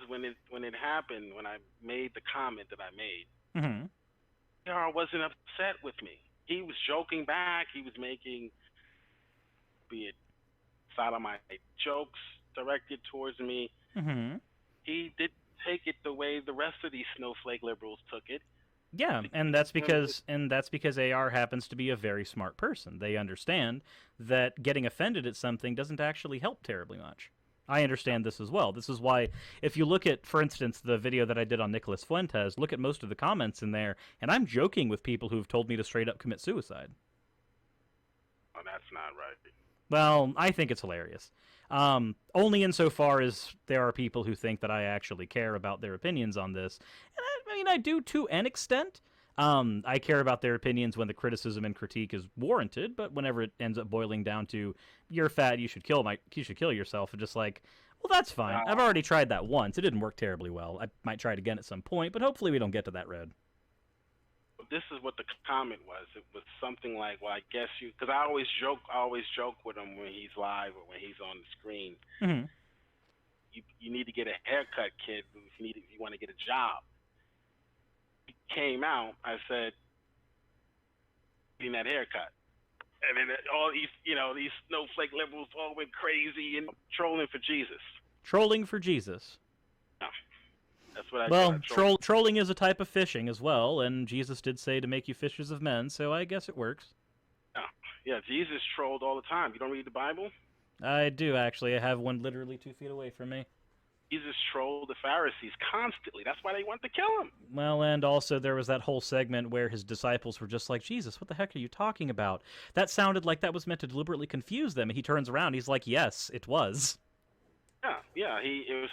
when it happened, when I made the comment that I made, Yara wasn't upset with me. He was joking back. He was making, be it sodomite jokes directed towards me. He did take it the way the rest of these snowflake liberals took it. Yeah, and that's because AR happens to be a very smart person. They understand that getting offended at something doesn't actually help terribly much. I understand this as well. This is why, if you look at, for instance, the video that I did on Nicholas Fuentes, look at most of the comments in there, and I'm joking with people who've told me to straight up commit suicide. Oh, that's not right. Well, I think it's hilarious. Only insofar as there are people who think that I actually care about their opinions on this. And I mean, I do to an extent. I care about their opinions when the criticism and critique is warranted, but whenever it ends up boiling down to, you're fat, you should kill yourself, and just like, well, that's fine. I've already tried that once. It didn't work terribly well. I might try it again at some point, but hopefully we don't get to that road. This is what the comment was. It was something like, well, I guess you... Because I always joke with him when he's live or when he's on the screen. You need to get a haircut, kid, if you want to get a job. He came out, I said, getting that haircut. And then all these, these snowflake liberals all went crazy and trolling for Jesus. Trolling for Jesus. Yeah, that's what I Well, call trolling is a type of fishing as well, and Jesus did say to make you fishers of men, so I guess it works. Yeah, Jesus trolled all the time. You don't read the Bible? I do, actually. I have one literally 2 feet away from me. Jesus trolled the Pharisees constantly. That's why they wanted to kill him. Well, and also there was that whole segment where his disciples were just like, Jesus, what the heck are you talking about? That sounded like that was meant to deliberately confuse them. And he turns around, he's like, yes, it was. Yeah.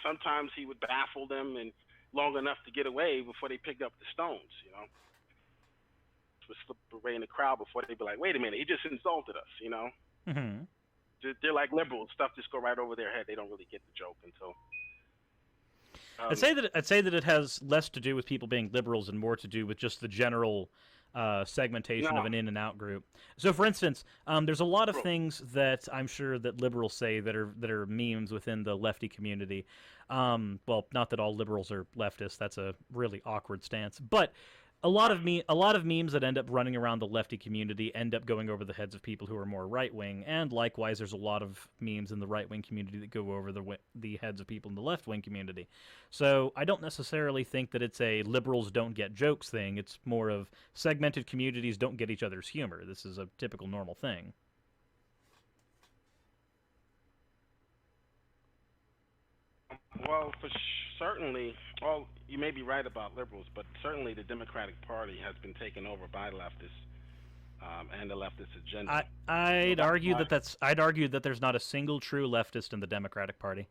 Sometimes he would baffle them and long enough to get away before they picked up the stones, would slip away in the crowd before they'd be like, wait a minute, he just insulted us, Mm-hmm. They're like liberals. Stuff just go right over their head. They don't really get the joke until... I'd say that it has less to do with people being liberals and more to do with just the general segmentation of an in and out group. So, for instance, there's a lot of things that I'm sure that liberals say that are memes within the lefty community. Well, not that all liberals are leftists. That's a really awkward stance. But a lot of memes that end up running around the lefty community end up going over the heads of people who are more right wing, and likewise, there's a lot of memes in the right wing community that go over the heads of people in the left wing community. So I don't necessarily think that it's a liberals don't get jokes thing. It's more of segmented communities don't get each other's humor. This is a typical normal thing. Well, certainly, you may be right about liberals, but certainly the Democratic Party has been taken over by leftists and the leftist agenda. I'd argue that there's not a single true leftist in the Democratic Party.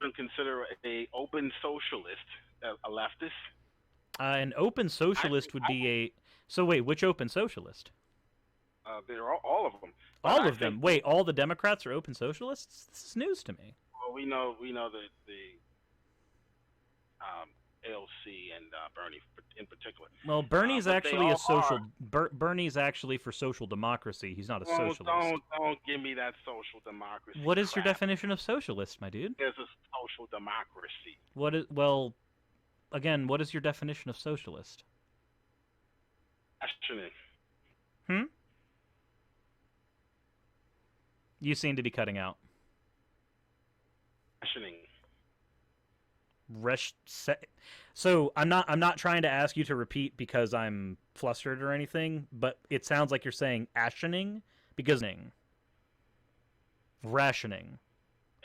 Would consider a open socialist a leftist? An open socialist would be a... So wait, which open socialist? They're all of them. All of them? Wait, all the Democrats are open socialists? This is news to me. Well, we know the AOC and Bernie in particular. Well, Bernie's actually a social... Bernie's actually for social democracy. He's not a socialist. Don't give me that social democracy. What is your definition of socialist, my dude? There's a social democracy. Well, again, what is your definition of socialist? Questioning. You seem to be cutting out. Questioning. So I'm not trying to ask you to repeat because I'm flustered or anything, but it sounds like you're saying rationing because rationing.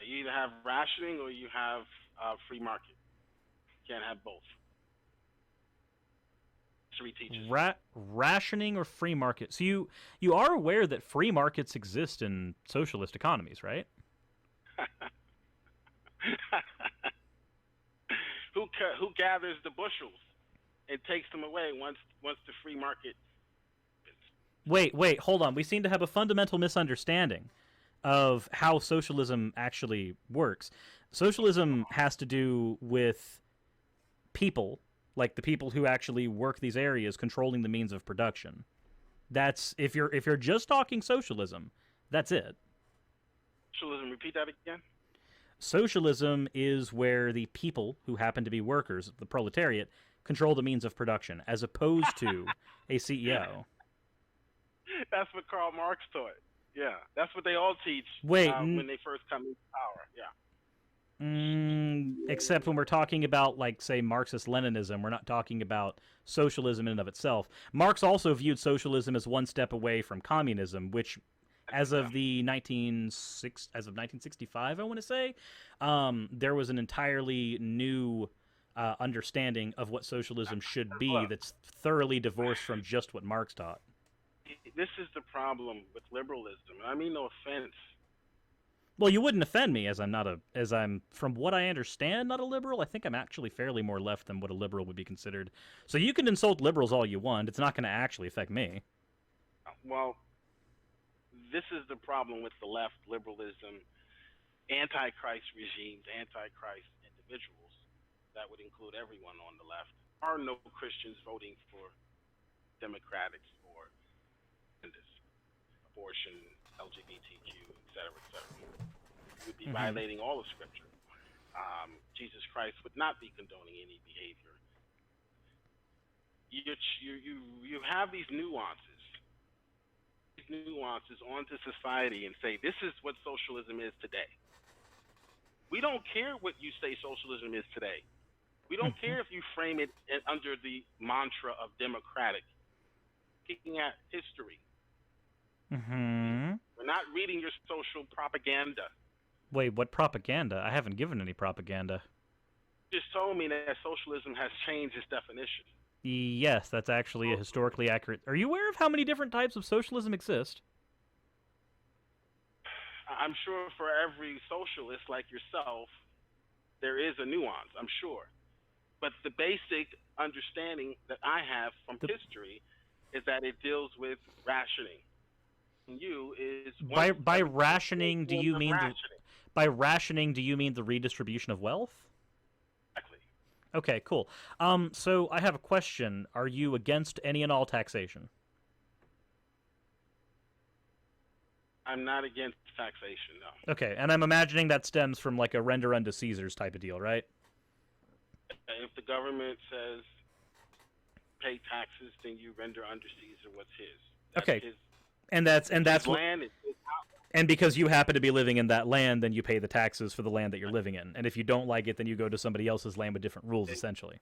You either have rationing or you have free market. You can't have both. Rationing or free market. So you are aware that free markets exist in socialist economies, right? Who gathers the bushels and takes them away once the free market? Wait, hold on. We seem to have a fundamental misunderstanding of how socialism actually works. Socialism has to do with people, like the people who actually work these areas, controlling the means of production. That's if you're just talking socialism, that's it. Socialism, repeat that again. Socialism is where the people who happen to be workers, the proletariat, control the means of production, as opposed to a CEO. That's what Karl Marx taught. Yeah, that's what they all teach. When they first come into power. Yeah. Except when we're talking about, like, say, Marxist-Leninism, we're not talking about socialism in and of itself. Marx also viewed socialism as one step away from communism, which, as of 1965, I want to say, there was an entirely new understanding of what socialism should be that's thoroughly divorced from just what Marx taught. This is the problem with liberalism. I mean, no offense. Well, you wouldn't offend me, as I'm, from what I understand, not a liberal. I think I'm actually fairly more left than what a liberal would be considered. So you can insult liberals all you want. It's not going to actually affect me. Well, this is the problem with the left, liberalism, antichrist regimes, antichrist individuals. That would include everyone on the left. There are no Christians voting for Democrats or abortion, LGBTQ, etc., etc. You would be violating all of Scripture. Jesus Christ would not be condoning any behavior. You have these nuances nuances onto society and say, this is what socialism is today. We don't care what you say socialism is today. We don't care if you frame it under the mantra of democratic. Looking at history. We're not reading your social propaganda. Wait, what propaganda? I haven't given any propaganda. You just told me that socialism has changed its definition. Yes, that's actually a historically accurate. Are you aware of how many different types of socialism exist? I'm sure for every socialist like yourself, there is a nuance, I'm sure. But the basic understanding that I have from history is that it deals with rationing. And you is by rationing, do you mean by rationing do you mean the redistribution of wealth? Exactly. Okay, cool. So I have a question. Are you against any and all taxation? I'm not against taxation, no. Okay, and I'm imagining that stems from like a render unto Caesar's type of deal, right? If the government says pay taxes, then you render unto Caesar what's his. That's okay, his, and that's what, land is his house. And because you happen to be living in that land, then you pay the taxes for the land that you're living in. And if you don't like it, then you go to somebody else's land with different rules, essentially.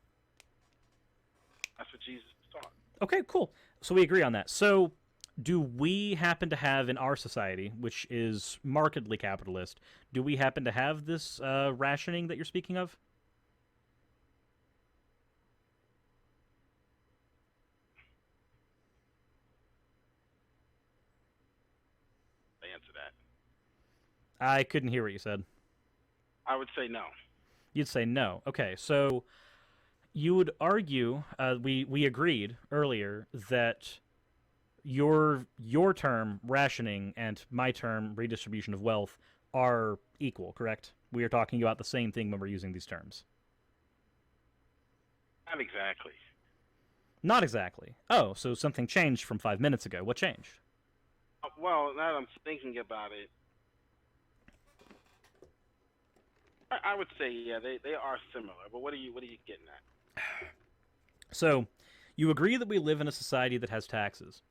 That's what Jesus taught. Okay, cool. So we agree on that. So do we happen to have in our society, which is markedly capitalist, do we happen to have this rationing that you're speaking of? Answer that. I couldn't hear what you said. I would say no. You'd say no. Okay, so you would argue, we agreed earlier that your term, rationing, and my term, redistribution of wealth, are equal, correct? We are talking about the same thing when we're using these terms. Not exactly. Not exactly. Oh, so something changed from 5 minutes ago. What changed? Well, now that I'm thinking about it, I would say, yeah, they are similar. But what are you getting at? So, you agree that we live in a society that has taxes,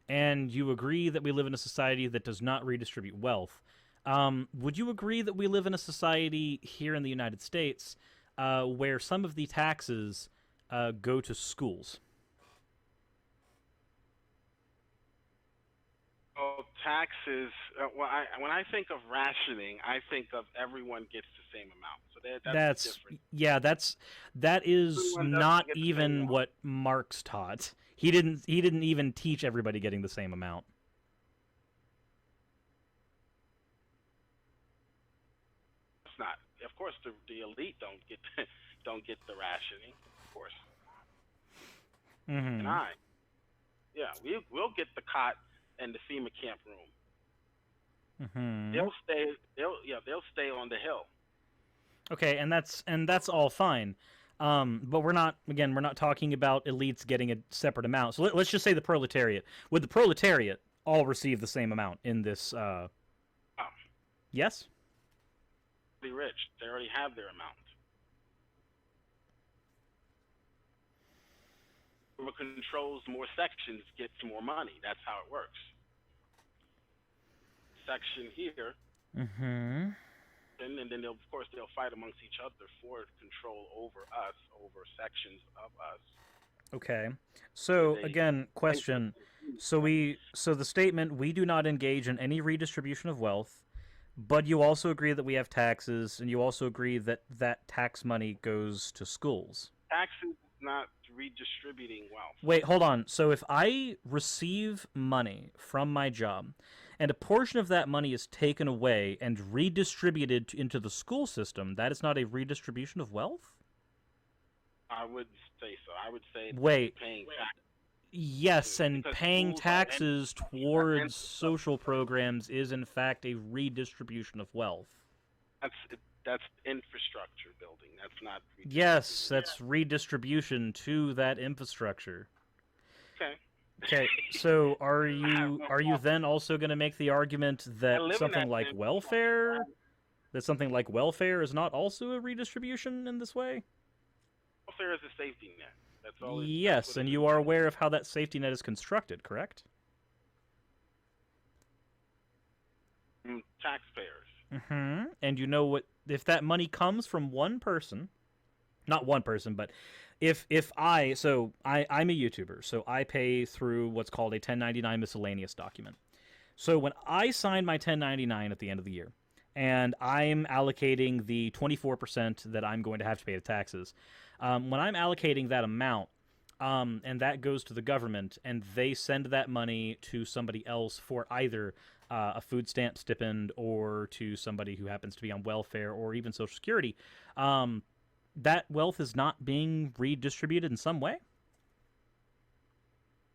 and you agree that we live in a society that does not redistribute wealth. Would you agree that we live in a society here in the United States where some of the taxes go to schools? Oh, taxes. When I think of rationing, I think of everyone gets the same amount. So that's different. Yeah, that is not even what Marx taught. He didn't even teach everybody getting the same amount. It's not. Of course, the elite don't get the rationing. Of course. Mm-hmm. And we'll get the cot and the FEMA camp room. Mm-hmm. They'll stay on the hill. Okay, and that's all fine. But we're not talking about elites getting a separate amount. So let's just say the proletariat. Would the proletariat all receive the same amount in this? Yes. Be rich. They already have their amount. Whoever controls more sections gets more money. That's how it works. Section here. Mm-hmm. And then they'll fight amongst each other for control over us, over sections of us. Okay. So again, question. So the statement, we do not engage in any redistribution of wealth, but you also agree that we have taxes, and you also agree that that tax money goes to schools. Taxes is not redistributing wealth. Wait, hold on. So if I receive money from my job, and a portion of that money is taken away and redistributed into the school system, that is not a redistribution of wealth? I wouldn't say so. I would say paying taxes. Yes, and paying taxes towards social programs is in fact a redistribution of wealth. That's infrastructure building. That's not. Yes, that's redistribution to that infrastructure. Okay. Okay, so are you then also going to make the argument that something like welfare is not also a redistribution in this way? Welfare is a safety net. That's all. Yes, and you are aware of how that safety net is constructed, correct? from taxpayers. Mm-hmm. And you know what? If that money comes from one person, not one person, but if I'm a YouTuber, so I pay through what's called a 1099 miscellaneous document. So when I sign my 1099 at the end of the year, and I'm allocating the 24% that I'm going to have to pay the taxes, when I'm allocating that amount, and that goes to the government, and they send that money to somebody else for either a food stamp stipend or to somebody who happens to be on welfare or even Social Security, that wealth is not being redistributed in some way?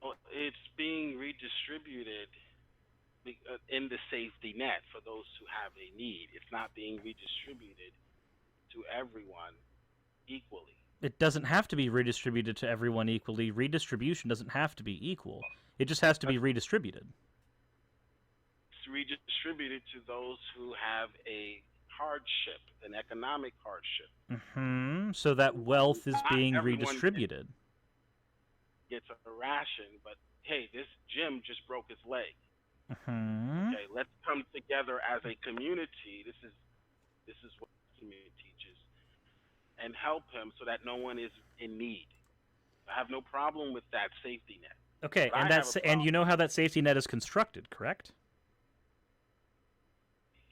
Well, it's being redistributed in the safety net for those who have a need. It's not being redistributed to everyone equally. It doesn't have to be redistributed to everyone equally. Redistribution doesn't have to be equal. It just has to be redistributed. It's redistributed to those who have a hardship, an economic hardship. Mm-hmm. So that wealth is being redistributed. Gets a ration, but hey, this Jim just broke his leg. Mm-hmm. Okay, let's come together as a community. This is what the community teaches, and help him so that no one is in need. I have no problem with that safety net. Okay, and you know how that safety net is constructed, correct?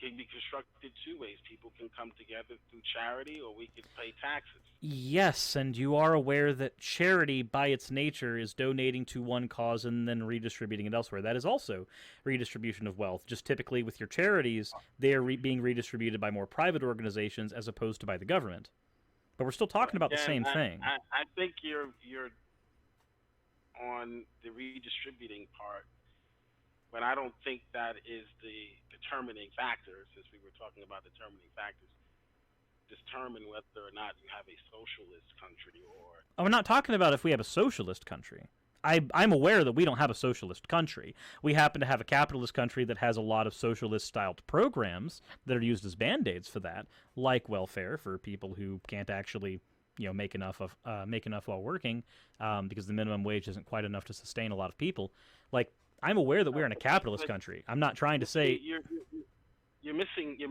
It can be constructed two ways. People can come together through charity, or we can pay taxes. Yes, and you are aware that charity, by its nature, is donating to one cause and then redistributing it elsewhere. That is also redistribution of wealth. Just typically with your charities, they are being redistributed by more private organizations as opposed to by the government. But we're still talking about the same thing. I think you're on the redistributing part, but I don't think that is the determining factor, since we were talking about determining factors. Determine whether or not you have a socialist country or... Oh, we're not talking about if we have a socialist country. I'm aware that we don't have a socialist country. We happen to have a capitalist country that has a lot of socialist-styled programs that are used as band-aids for that, like welfare for people who can't actually, make enough while working, because the minimum wage isn't quite enough to sustain a lot of people. Like, I'm aware that we're in a capitalist country. I'm not trying to say you're missing the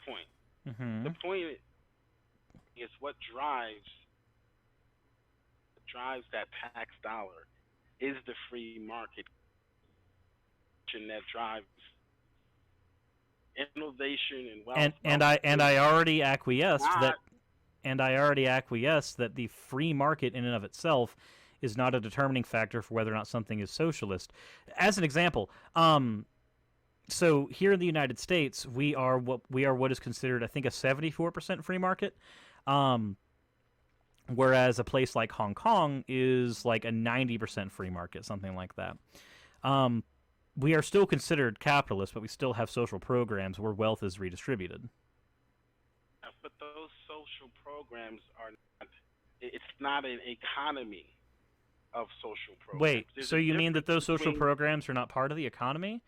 point. Mm-hmm. The point is what drives that tax dollar is the free market that drives innovation and wealth. And I already acquiesced that the free market in and of itself is not a determining factor for whether or not something is socialist. As an example, so here in the United States, we are what is considered, I think, a 74% free market. Whereas a place like Hong Kong is like a 90% free market, something like that. We are still considered capitalist, but we still have social programs where wealth is redistributed. But those social programs are not, it's not an economy of social programs. Wait, so you mean that those social programs are not part of the economy?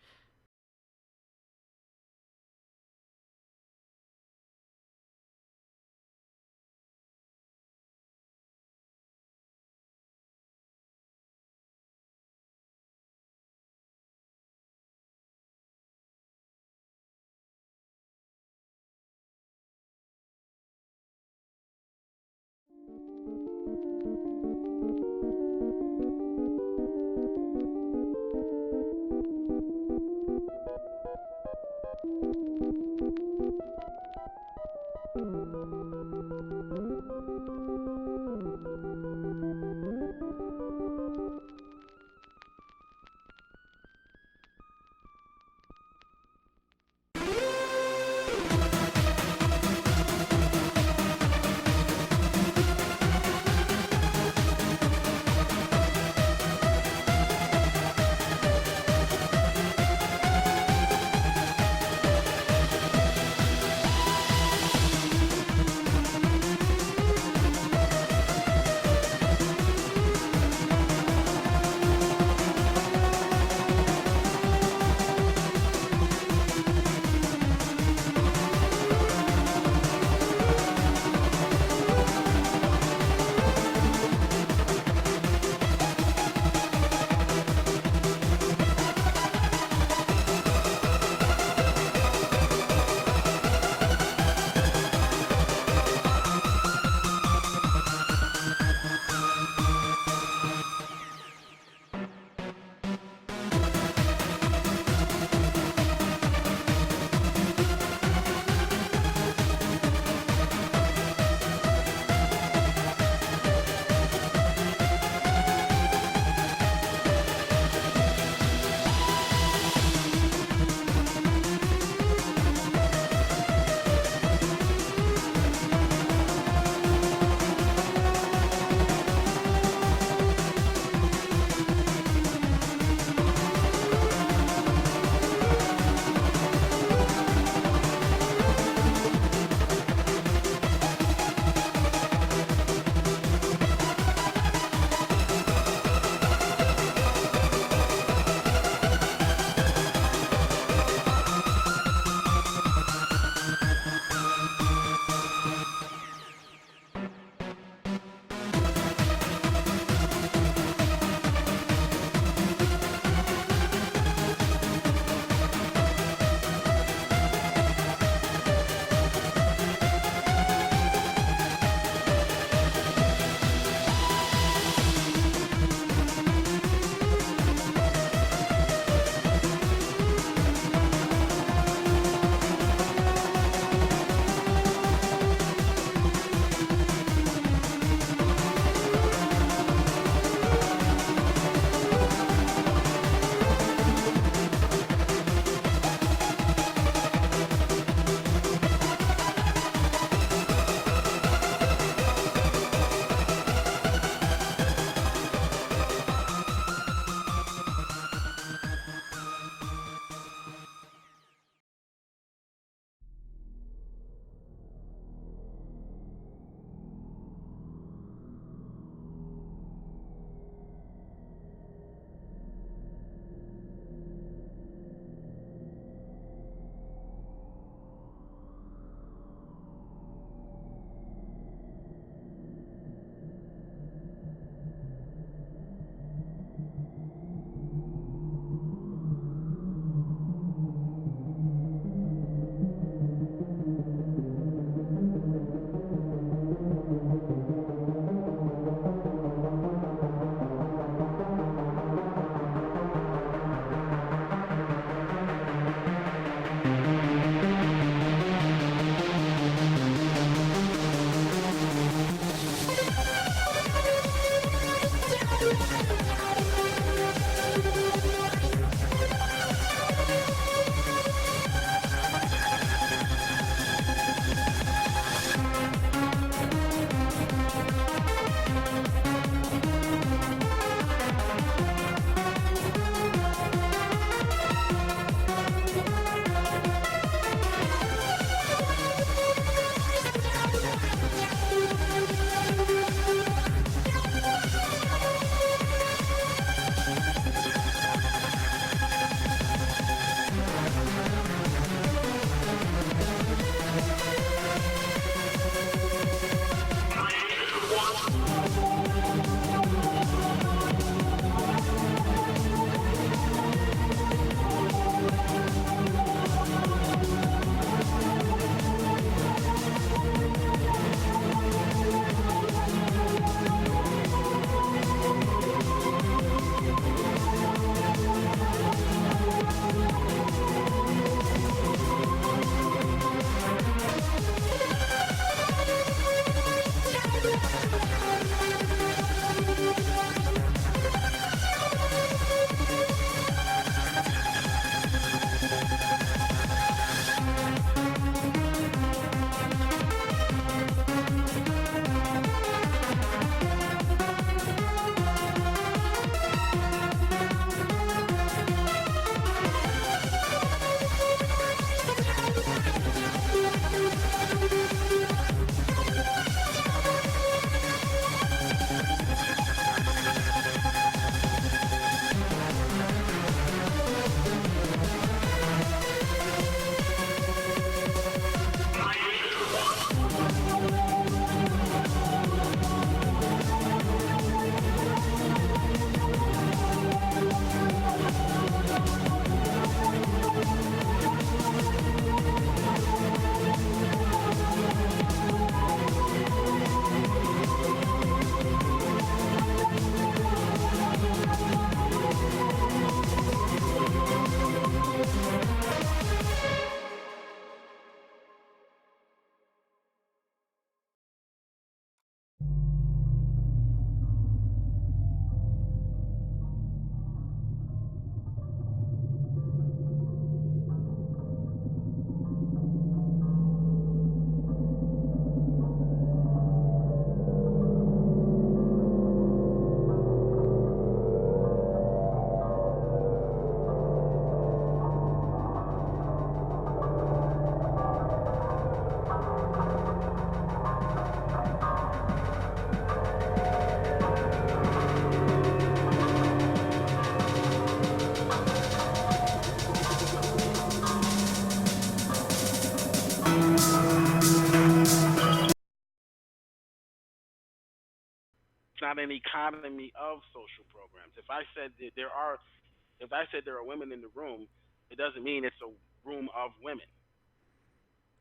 not an economy of social programs. If I said that there are women in the room, it doesn't mean it's a room of women.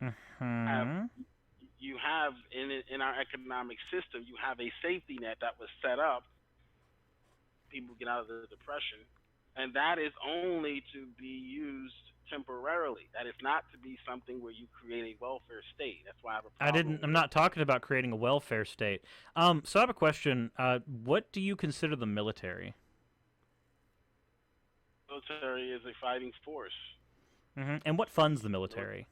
Mm-hmm. You have in our economic system, you have a safety net that was set up. People get out of the depression, and that is only to be used temporarily. That is not to be something where you create a welfare state. That's why I have a problem. I'm not talking about creating a welfare state. So I have a question. What do you consider the military? Military is a fighting force. Mm-hmm. And what funds the military?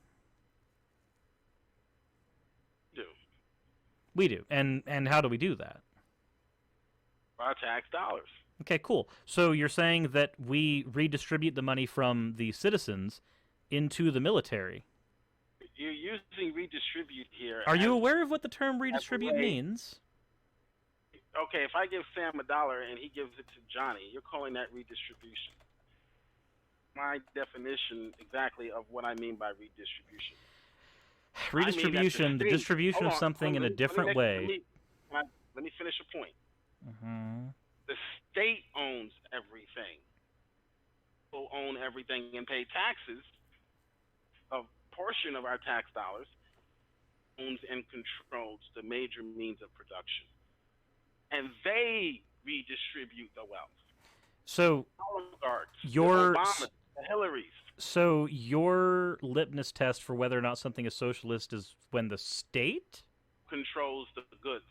We do. And how do we do that? Our tax dollars. Okay, cool. So you're saying that we redistribute the money from the citizens into the military. You're using redistribute here. Are you aware of what the term redistribute means? Okay, if I give Sam $1 and he gives it to Johnny, you're calling that redistribution. My definition exactly of what I mean by redistribution. Redistribution, the distribution of something in a different way. Let me finish a point. Mm-hmm. The state owns everything. People own everything and pay taxes. A portion of our tax dollars owns and controls the major means of production. And they redistribute the wealth. So, oligarchs, your the Obamas, the Hillarys. So your litmus test for whether or not something is socialist is when the state controls the goods.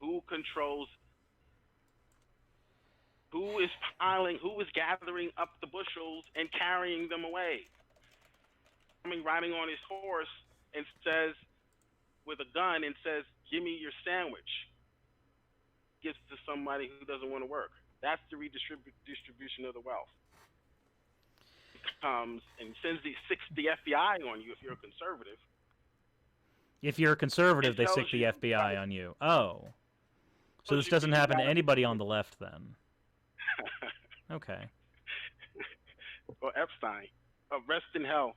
Who controls? Who is gathering up the bushels and carrying them away? Riding on his horse and says, with a gun, and says, "Give me your sandwich." Gives to somebody who doesn't want to work. That's the redistribution of the wealth. Comes and sends the FBI on you if you're a conservative. If you're a conservative, they sick the FBI on you. Oh. So this doesn't happen to anybody on the left then? Okay. Or Epstein. Rest in hell.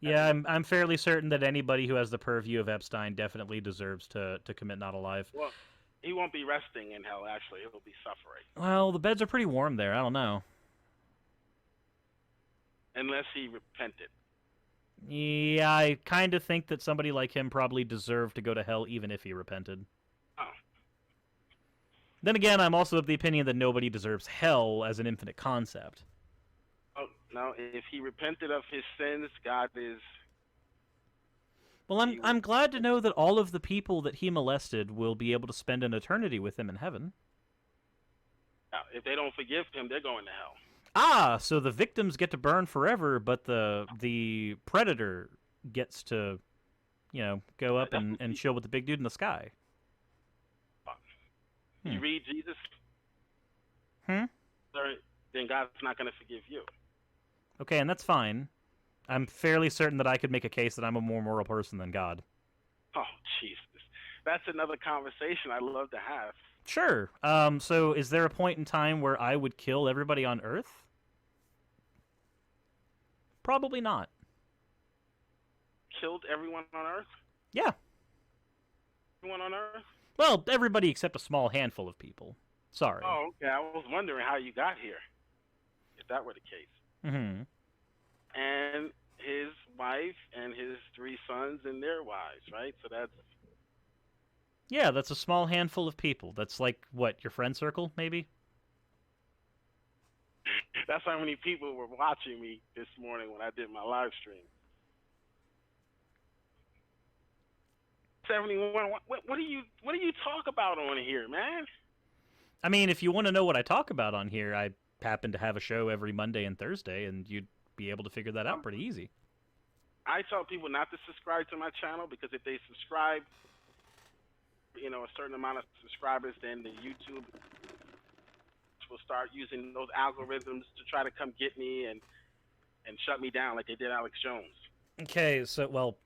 Yeah, I'm fairly certain that anybody who has the purview of Epstein definitely deserves to commit not alive. Well, he won't be resting in hell, actually. He'll be suffering. Well, the beds are pretty warm there. I don't know. Unless he repented. Yeah, I kind of think that somebody like him probably deserved to go to hell even if he repented. Oh. Then again, I'm also of the opinion that nobody deserves hell as an infinite concept. Oh, no, if he repented of his sins, God is... Well, I'm glad to know that all of the people that he molested will be able to spend an eternity with him in heaven. Now, if they don't forgive him, they're going to hell. Ah, so the victims get to burn forever, but the predator gets to, go up and chill with the big dude in the sky. You read Jesus? Then God's not going to forgive you. Okay, and that's fine. I'm fairly certain that I could make a case that I'm a more moral person than God. Oh, Jesus. That's another conversation I'd love to have. Sure. So is there a point in time where I would kill everybody on Earth? Probably not. Killed everyone on Earth? Yeah. Everyone on Earth? Well, everybody except a small handful of people. Sorry. Oh, okay. I was wondering how you got here, if that were the case. Mm-hmm. And his wife and his 3 sons and their wives, right? So that's... Yeah, that's a small handful of people. That's like, what, your friend circle, maybe? That's how many people were watching me this morning when I did my live stream. 71. What do you talk about on here, man? I mean, if you want to know what I talk about on here, I happen to have a show every Monday and Thursday, and you'd be able to figure that out pretty easy. I tell people not to subscribe to my channel because if they subscribe, a certain amount of subscribers, then the YouTube will start using those algorithms to try to come get me and shut me down like they did Alex Jones. Okay, so, well,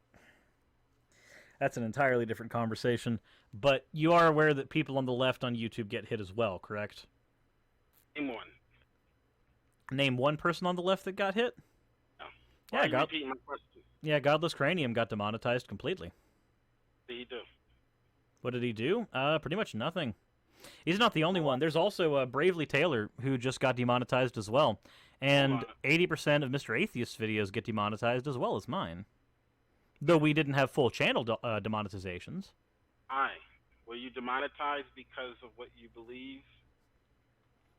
that's an entirely different conversation, but you are aware that people on the left on YouTube get hit as well, correct? Name one. Name one person on the left that got hit? No. Yeah, repeat my question. Yeah, Godless Cranium got demonetized completely. What did he do? What did he do? Pretty much nothing. He's not the only one. There's also Bravely Taylor, who just got demonetized as well. And 80% of Mr. Atheist's videos get demonetized as well as mine. Though we didn't have full channel demonetizations. Aye. Were you demonetized because of what you believe?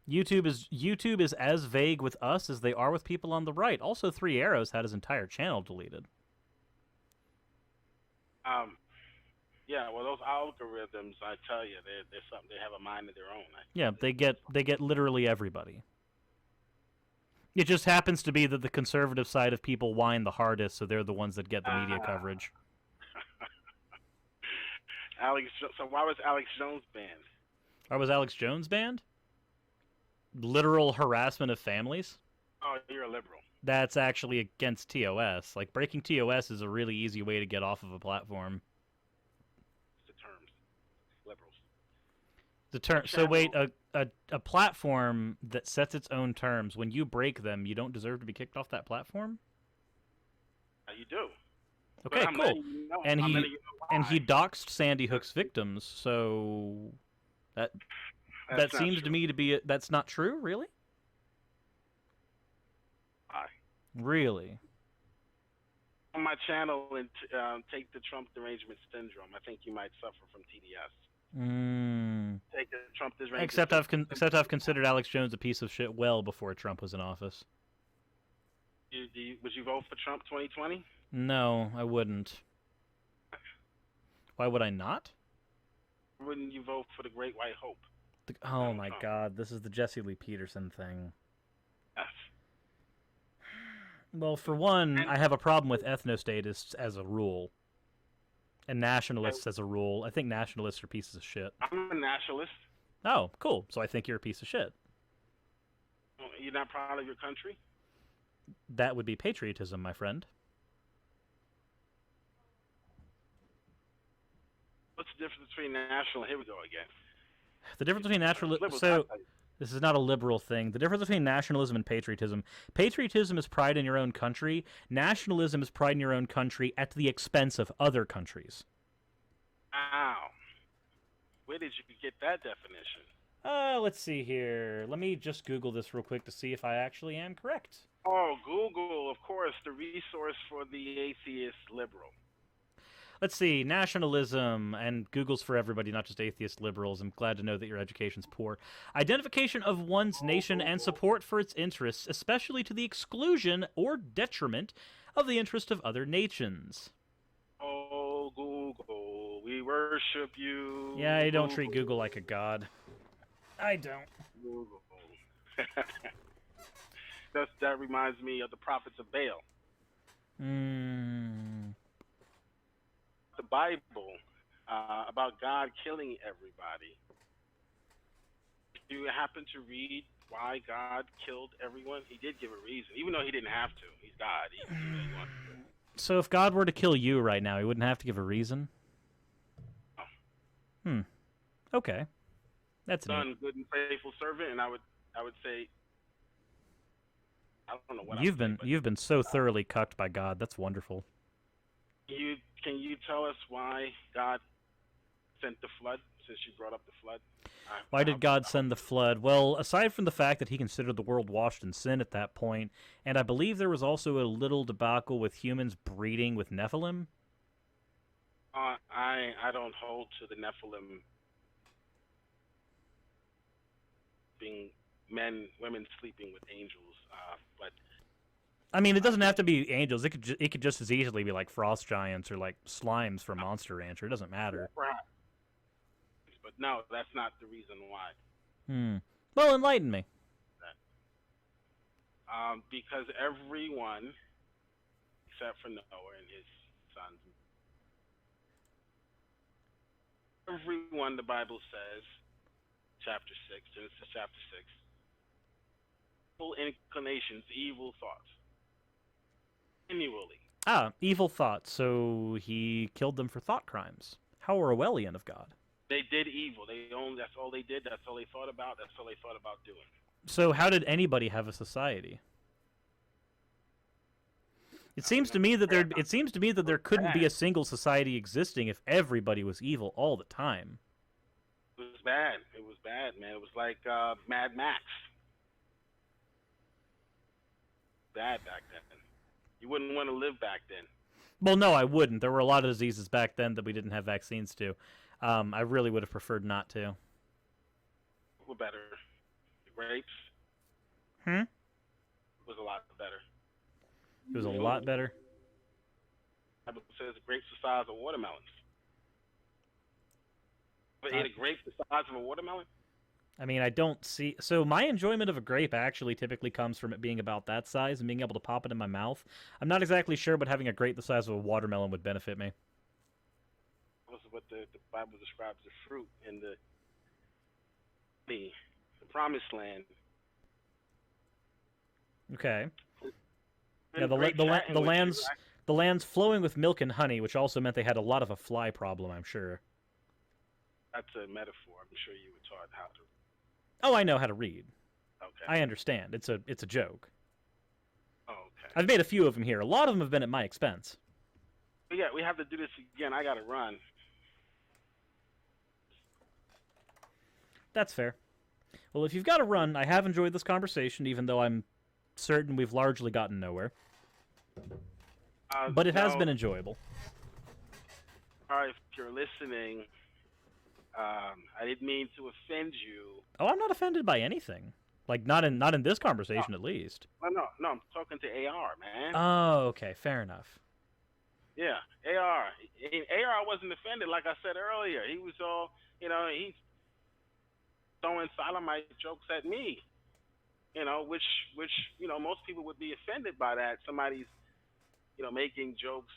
YouTube is as vague with us as they are with people on the right. Also, Three Arrows had his entire channel deleted. Yeah, well, those algorithms, I tell you, they're something. They have a mind of their own. Yeah, they get literally everybody. It just happens to be that the conservative side of people whine the hardest, so they're the ones that get the media coverage. So why was Alex Jones banned? Why was Alex Jones banned? Literal harassment of families? Oh, you're a liberal. That's actually against TOS. Like, breaking TOS is a really easy way to get off of a platform. The terms. Liberals. So wait, a platform that sets its own terms, when you break them, you don't deserve to be kicked off that platform? You do. Okay, cool. And he doxed Sandy Hook's victims, so that seems to me to be that's not true, really? Really? On my channel, and take the Trump derangement syndrome. I think you might suffer from TDS. Take the Trump derangement. Except I've considered Alex Jones a piece of shit well before Trump was in office. Would you vote for Trump 2020? No, I wouldn't. Why would I not? Wouldn't you vote for the Great White Hope? Oh my God, this is the Jesse Lee Peterson thing. Yes. Well, for one, I have a problem with ethnostatists as a rule. And nationalists as a rule. I think nationalists are pieces of shit. I'm a nationalist. Oh, cool. So I think you're a piece of shit. You're not proud of your country? That would be patriotism, my friend. What's the difference between national? Here we go again. The difference between this is not a liberal thing. The difference between nationalism and patriotism. Patriotism is pride in your own country. Nationalism is pride in your own country at the expense of other countries. Wow. Where did you get that definition? Let's see here. Let me just Google this real quick to see if I actually am correct. Oh, Google, of course, the resource for the atheist liberal. Let's see, nationalism, and Google's for everybody, not just atheist liberals. I'm glad to know that your education's poor. Identification of one's nation and support for its interests, especially to the exclusion or detriment of the interest of other nations. Oh, Google, we worship you. Yeah, I don't treat Google like a god. I don't. Google. That reminds me of the prophets of Baal. The Bible about God killing everybody. Do you happen to read why God killed everyone? He did give a reason, even though he didn't have to. He's God. He wanted to. So if God were to kill you right now, he wouldn't have to give a reason? Oh. Okay. That's neat. Good and faithful servant, and I would say, I don't know what you've been so thoroughly cucked by God. That's wonderful. Can you tell us why God sent the flood, since you brought up the flood? Why did God send the flood? Well, aside from the fact that he considered the world washed in sin at that point, and I believe there was also a little debacle with humans breeding with Nephilim. I don't hold to the Nephilim being women sleeping with angels, but I mean, it doesn't have to be angels. It could just as easily be like frost giants or like slimes from Monster Rancher. It doesn't matter. But no, that's not the reason why. Well, enlighten me. Because everyone, except for Noah and his sons, everyone, the Bible says, Genesis chapter 6, evil inclinations, evil thoughts. Annually. Evil thoughts. So he killed them for thought crimes. How Orwellian of God. They did evil. That's all they did. That's all they thought about. That's all they thought about doing. So how did anybody have a society? It seems to me that there couldn't be a single society existing if everybody was evil all the time. It was bad. It was bad, man. It was like Mad Max. Bad back then. You wouldn't want to live back then. Well, no, I wouldn't. There were a lot of diseases back then that we didn't have vaccines to. I really would have preferred not to. Were better. The grapes. It Was a lot better. was a lot better. The Bible says the grapes the size of watermelons. But ate a grape the size of a watermelon? I mean, I don't see... So my enjoyment of a grape actually typically comes from it being about that size and being able to pop it in my mouth. I'm not exactly sure, but having a grape the size of a watermelon would benefit me. This is what the Bible describes the fruit in the promised land. Okay. And Yeah, the land's flowing with milk and honey, which also meant they had a lot of a fly problem, I'm sure. That's a metaphor. I'm sure you were taught how to. Oh, I know how to read. Okay. I understand. It's a joke. Oh, okay. I've made a few of them here. A lot of them have been at my expense. But yeah, we have to do this again. I gotta run. That's fair. Well, if you've got to run, I have enjoyed this conversation, even though I'm certain we've largely gotten nowhere. But it has been enjoyable. All right, if you're listening, I didn't mean to offend you. Oh, I'm not offended by anything. Like, not in this conversation, at least. No, I'm talking to AR, man. Oh, okay, fair enough. Yeah, AR. AR wasn't offended, like I said earlier. He was all, he's throwing sodomite jokes at me. Which most people would be offended by that. Somebody's, making jokes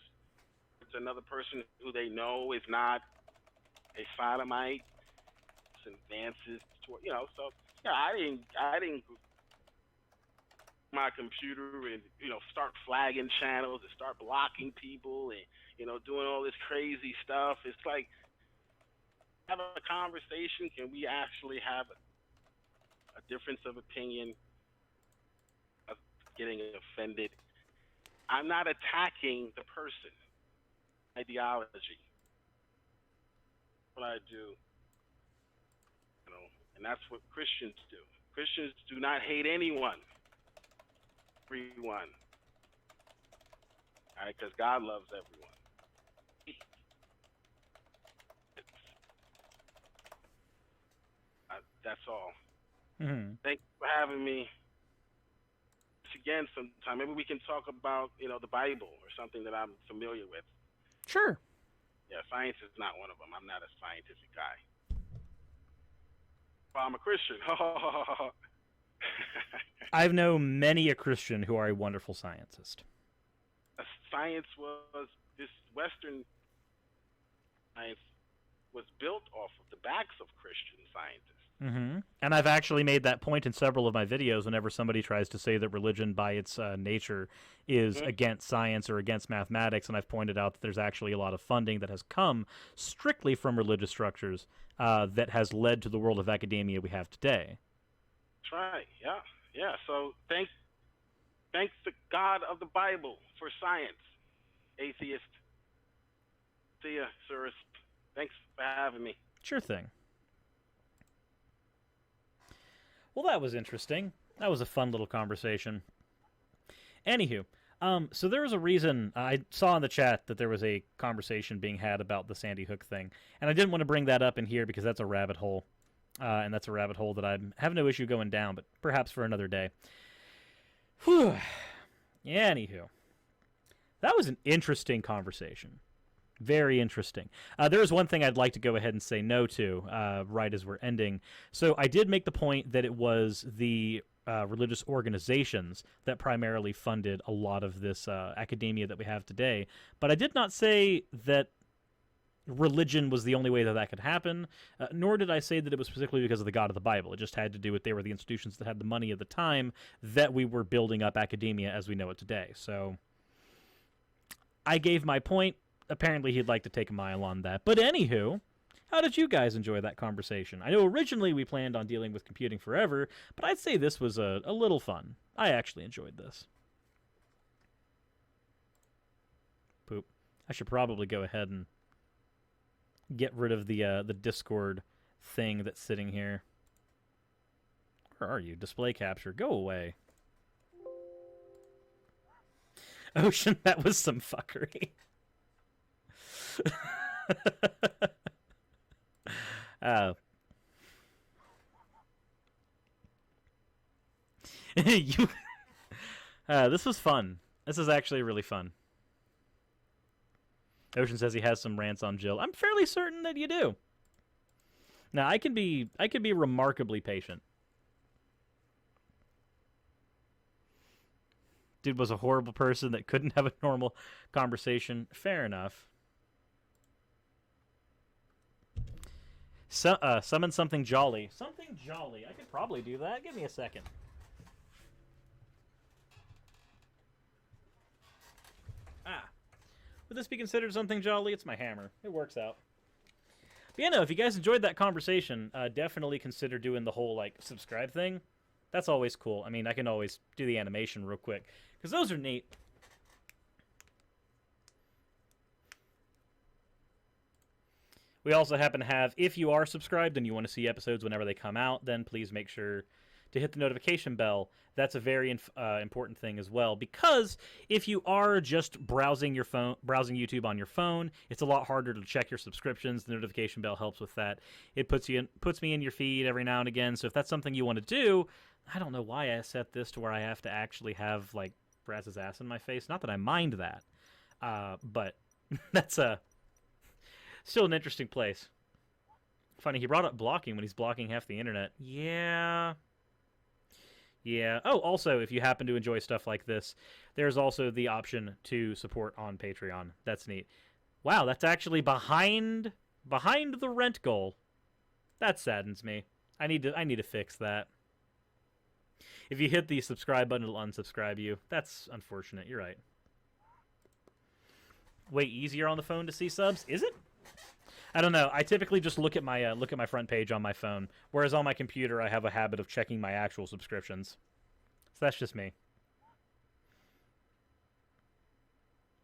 to another person who they know is not a sodomite. Some advances toward, so yeah, I didn't my computer and start flagging channels and start blocking people and doing all this crazy stuff. It's like, have a conversation. Can we actually have a difference of opinion? Of getting offended. I'm not attacking the person, ideology. What I do, and that's what Christians do. Christians do not hate anyone. Everyone. All right, because God loves everyone. That's all. Mm-hmm. Thanks for having me. Again, sometime maybe we can talk about the Bible or something that I'm familiar with. Sure. Yeah, science is not one of them. I'm not a scientific guy. Well, I'm a Christian. I've known many a Christian who are a wonderful scientist. Science was this Western science was built off of the backs of Christian scientists. Mm-hmm. And I've actually made that point in several of my videos whenever somebody tries to say that religion by its nature is against science or against mathematics, and I've pointed out that there's actually a lot of funding that has come strictly from religious structures that has led to the world of academia we have today. That's right, yeah. So thanks the God of the Bible for science, atheist. See ya, Cyrus. Thanks for having me. Sure thing. Well, that was interesting. That was a fun little conversation. Anywho, so there was a reason I saw in the chat that there was a conversation being had about the Sandy Hook thing, and I didn't want to bring that up in here because that's a rabbit hole, and that's a rabbit hole that I have no issue going down, but perhaps for another day. Whew. Anywho, that was an interesting conversation. Very interesting. There is one thing I'd like to go ahead and say no to right as we're ending. So I did make the point that it was the religious organizations that primarily funded a lot of this academia that we have today. But I did not say that religion was the only way that that could happen, nor did I say that it was specifically because of the God of the Bible. It just had to do with they were the institutions that had the money at the time that we were building up academia as we know it today. So I gave my point. Apparently he'd like to take a mile on that. But anywho, how did you guys enjoy that conversation? I know originally we planned on dealing with computing forever, but I'd say this was a little fun. I actually enjoyed this. Poop. I should probably go ahead and get rid of the Discord thing that's sitting here. Where are you? Display capture. Go away. Ocean, that was some fuckery. You. This was fun. This is actually really fun. Ocean says he has some rants on Jill. I'm fairly certain that you do. Now I can be remarkably patient. Dude was a horrible person that couldn't have a normal conversation. Fair enough. So, summon something jolly. Something jolly. I could probably do that. Give me a second. Would this be considered something jolly? It's my hammer. It works out. But yeah, no, if you guys enjoyed that conversation, definitely consider doing the whole, like, subscribe thing. That's always cool. I mean, I can always do the animation real quick, because those are neat. We also happen to have, if you are subscribed and you want to see episodes whenever they come out, then please make sure to hit the notification bell. That's a very important thing as well, because if you are just browsing YouTube on your phone, it's a lot harder to check your subscriptions. The notification bell helps with that. It puts me in your feed every now and again. So if that's something you want to do, I don't know why I set this to where I have to actually have like Brass's ass in my face. Not that I mind that, but that's still an interesting place. Funny, he brought up blocking when he's blocking half the internet. Yeah. Yeah. Oh, also, if you happen to enjoy stuff like this, there's also the option to support on Patreon. That's neat. Wow, that's actually behind the rent goal. That saddens me. I need to fix that. If you hit the subscribe button, it'll unsubscribe you. That's unfortunate. You're right. Way easier on the phone to see subs, is it? I don't know. I typically just look at my front page on my phone, whereas on my computer I have a habit of checking my actual subscriptions. So that's just me.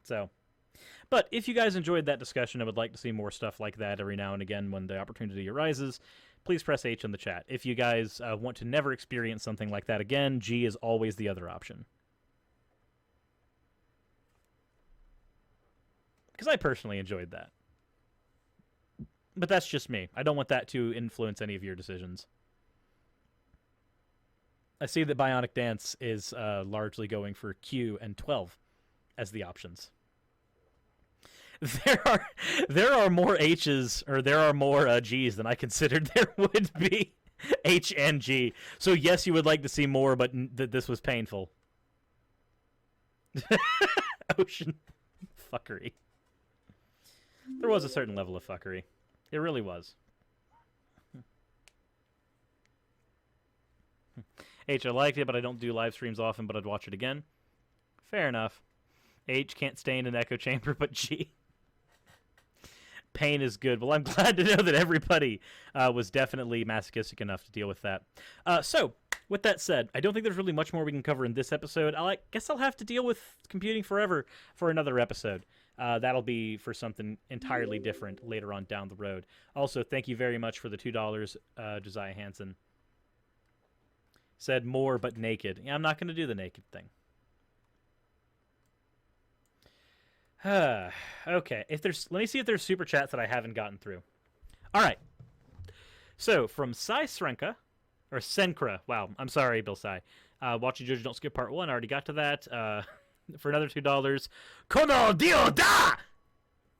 So, but if you guys enjoyed that discussion and would like to see more stuff like that every now and again when the opportunity arises, please press H in the chat. If you guys want to never experience something like that again, G is always the other option. Because I personally enjoyed that. But that's just me. I don't want that to influence any of your decisions. I see that Bionic Dance is largely going for Q and 12 as the options. There are more H's, or there are more G's than I considered there would be. H and G. So yes, you would like to see more, but this was painful. Ocean fuckery. There was a certain level of fuckery. It really was. H, I liked it, but I don't do live streams often, but I'd watch it again. Fair enough. H, can't stay in an echo chamber, but G. Pain is good. Well, I'm glad to know that everybody was definitely masochistic enough to deal with that. So, with that said, I don't think there's really much more we can cover in this episode. I guess I'll have to deal with computing forever for another episode. That'll be for something entirely different later on down the road. Also, thank you very much for the $2, Josiah Hansen. Said more but naked. Yeah, I'm not going to do the naked thing. Okay, let me see if there's super chats that I haven't gotten through. All right. So from Sai Srenka, or Senkra. Wow, I'm sorry, Bill Sai. Watching Jojo Don't Skip Part 1. I already got to that. For another $2. Kono Dio Da!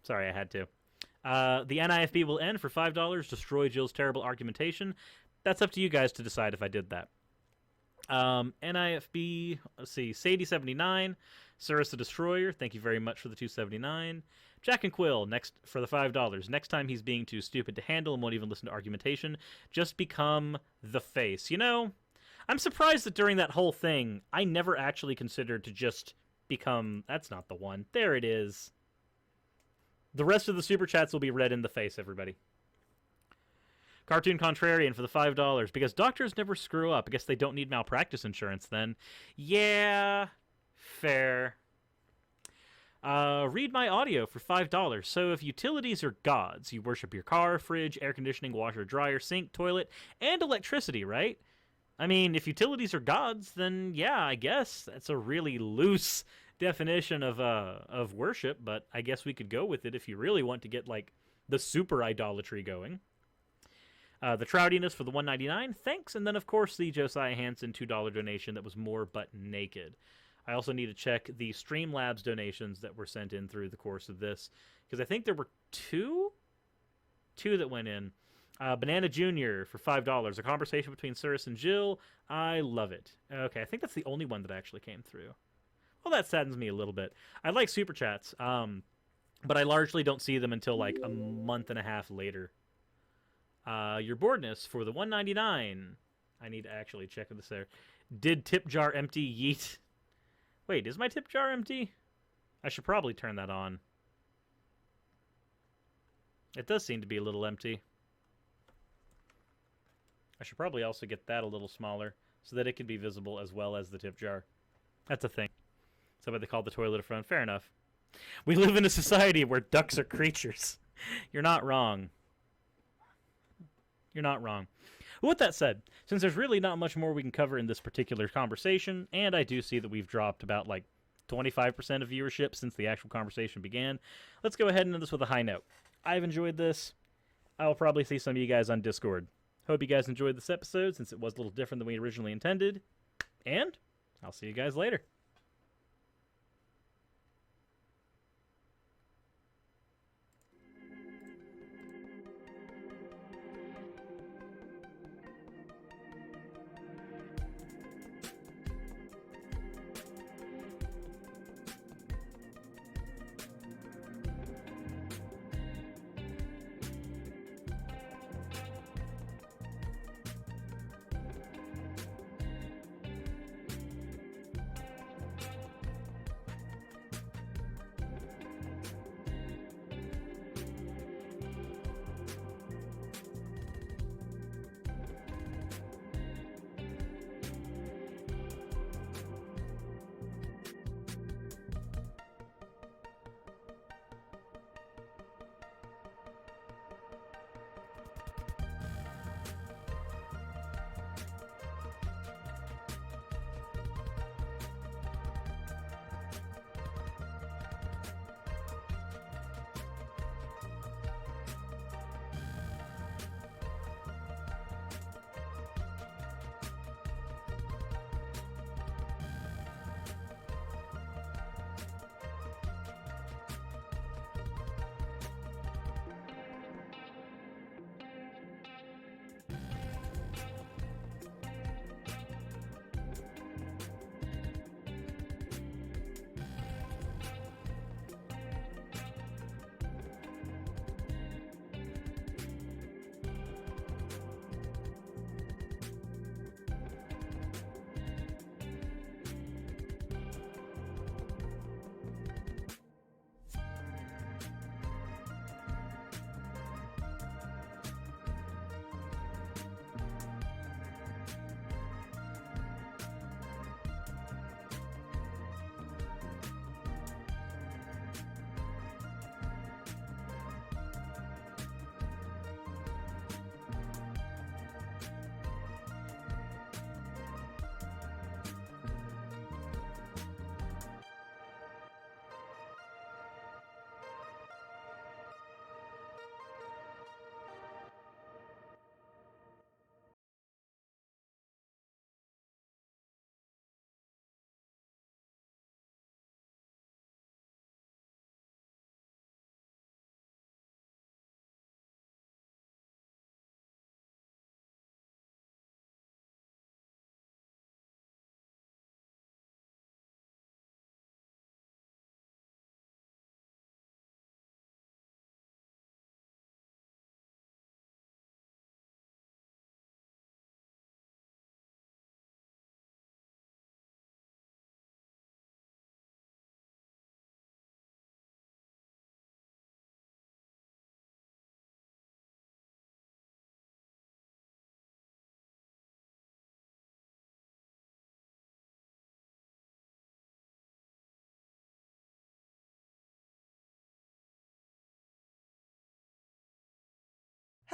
Sorry, I had to. The NIFB will end for $5. Destroy Jill's terrible argumentation. That's up to you guys to decide if I did that. NIFB, let's see, Sadie79, Cirrus the Destroyer, thank you very much for the $2.79. Jack and Quill, next for the $5. Next time he's being too stupid to handle and won't even listen to argumentation, just become the face. You know, I'm surprised that during that whole thing, I never actually considered to just become... That's not the one. There it is. The rest of the super chats will be read in the face, everybody. Cartoon Contrarian for the $5, because doctors never screw up. I guess they don't need malpractice insurance then. Yeah, fair. Read my audio for $5. So if utilities are gods, you worship your car, fridge, air conditioning, washer, dryer, sink, toilet, and electricity, right? I mean, if utilities are gods, then yeah, I guess that's a really loose definition of worship, but I guess we could go with it if you really want to get like the super idolatry going. The Troudiness for the $1.99, thanks, and then of course the Josiah Hansen $2 donation that was more but naked. I also need to check the Streamlabs donations that were sent in through the course of this, because I think there were two that went in. Banana Jr. for $5, a conversation between Cirrus and Jill. I love it. Okay, I think that's the only one that actually came through. Well, that saddens me a little bit. I like super chats, but I largely don't see them until like a month and a half later. Your boredness for the $1.99. I need to actually check this there. Did tip jar empty? Yeet. Wait, is my tip jar empty? I should probably turn that on. It does seem to be a little empty. I should probably also get that a little smaller so that it can be visible as well as the tip jar. That's a thing. That's what they call the toilet a front. Fair enough. We live in a society where ducks are creatures. You're not wrong. You're not wrong. With that said, since there's really not much more we can cover in this particular conversation, and I do see that we've dropped about like 25% of viewership since the actual conversation began, let's go ahead and end this with a high note. I've enjoyed this. I will probably see some of you guys on Discord. Hope you guys enjoyed this episode since it was a little different than we originally intended. And I'll see you guys later.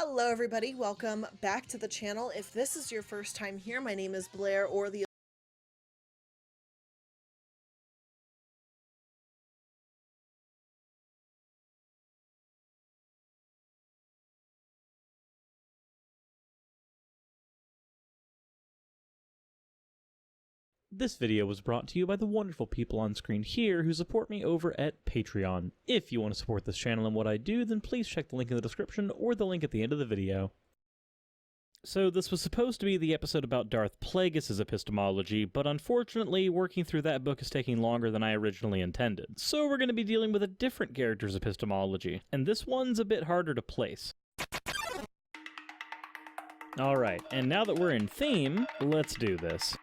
Hello everybody, welcome back to the channel. If this is your first time here, my name is Blair, or the This video was brought to you by the wonderful people on screen here who support me over at Patreon. If you want to support this channel and what I do, then please check the link in the description or the link at the end of the video. So this was supposed to be the episode about Darth Plagueis' epistemology, but unfortunately, working through that book is taking longer than I originally intended. So we're going to be dealing with a different character's epistemology, and this one's a bit harder to place. Alright, and now that we're in theme, let's do this.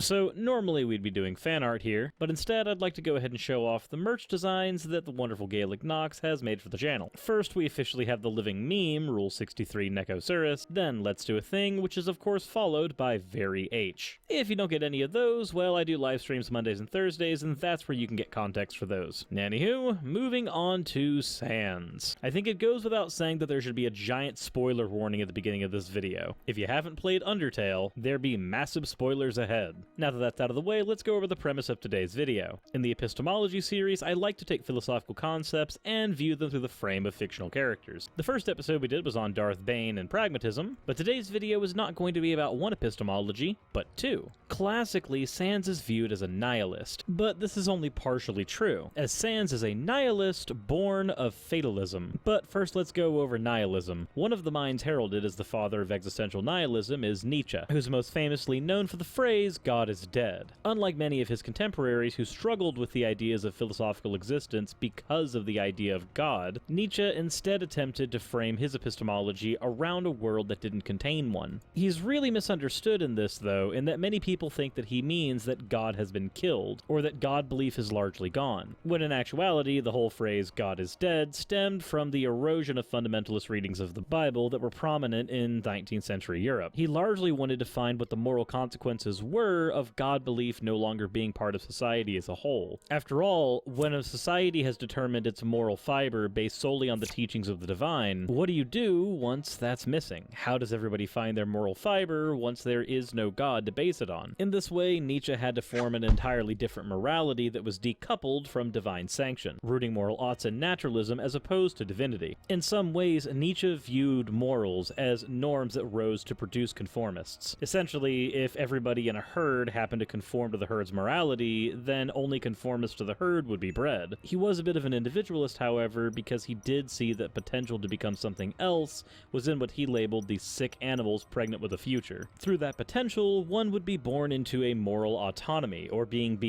So, normally we'd be doing fan art here, but instead I'd like to go ahead and show off the merch designs that the wonderful Gaelic Nox has made for the channel. First, we officially have the living meme, Rule 63 Necosaurus, then Let's Do a Thing, which is of course followed by Very H. If you don't get any of those, well, I do live streams Mondays and Thursdays, and that's where you can get context for those. Anywho, moving on to Sans. I think it goes without saying that there should be a giant spoiler warning at the beginning of this video. If you haven't played Undertale, there be massive spoilers ahead. Now that that's out of the way, let's go over the premise of today's video. In the epistemology series, I like to take philosophical concepts and view them through the frame of fictional characters. The first episode we did was on Darth Bane and pragmatism, but today's video is not going to be about one epistemology, but two. Classically, Sans is viewed as a nihilist, but this is only partially true, as Sans is a nihilist born of fatalism. But first let's go over nihilism. One of the minds heralded as the father of existential nihilism is Nietzsche, who's most famously known for the phrase, God is dead. Unlike many of his contemporaries who struggled with the ideas of philosophical existence because of the idea of God, Nietzsche instead attempted to frame his epistemology around a world that didn't contain one. He's really misunderstood in this, though, in that many people think that he means that God has been killed, or that God belief is largely gone, when in actuality the whole phrase God is dead stemmed from the erosion of fundamentalist readings of the Bible that were prominent in 19th century Europe. He largely wanted to find what the moral consequences were of God belief no longer being part of society as a whole. After all, when a society has determined its moral fiber based solely on the teachings of the divine, what do you do once that's missing? How does everybody find their moral fiber once there is no God to base it on? In this way, Nietzsche had to form an entirely different morality that was decoupled from divine sanction, rooting moral oughts in naturalism as opposed to divinity. In some ways, Nietzsche viewed morals as norms that rose to produce conformists. Essentially, if everybody in a herd happened to conform to the herd's morality, then only conformists to the herd would be bred. He was a bit of an individualist, however, because he did see that potential to become something else was in what he labeled the sick animals pregnant with a future. Through that potential, one would be born into a moral autonomy, or being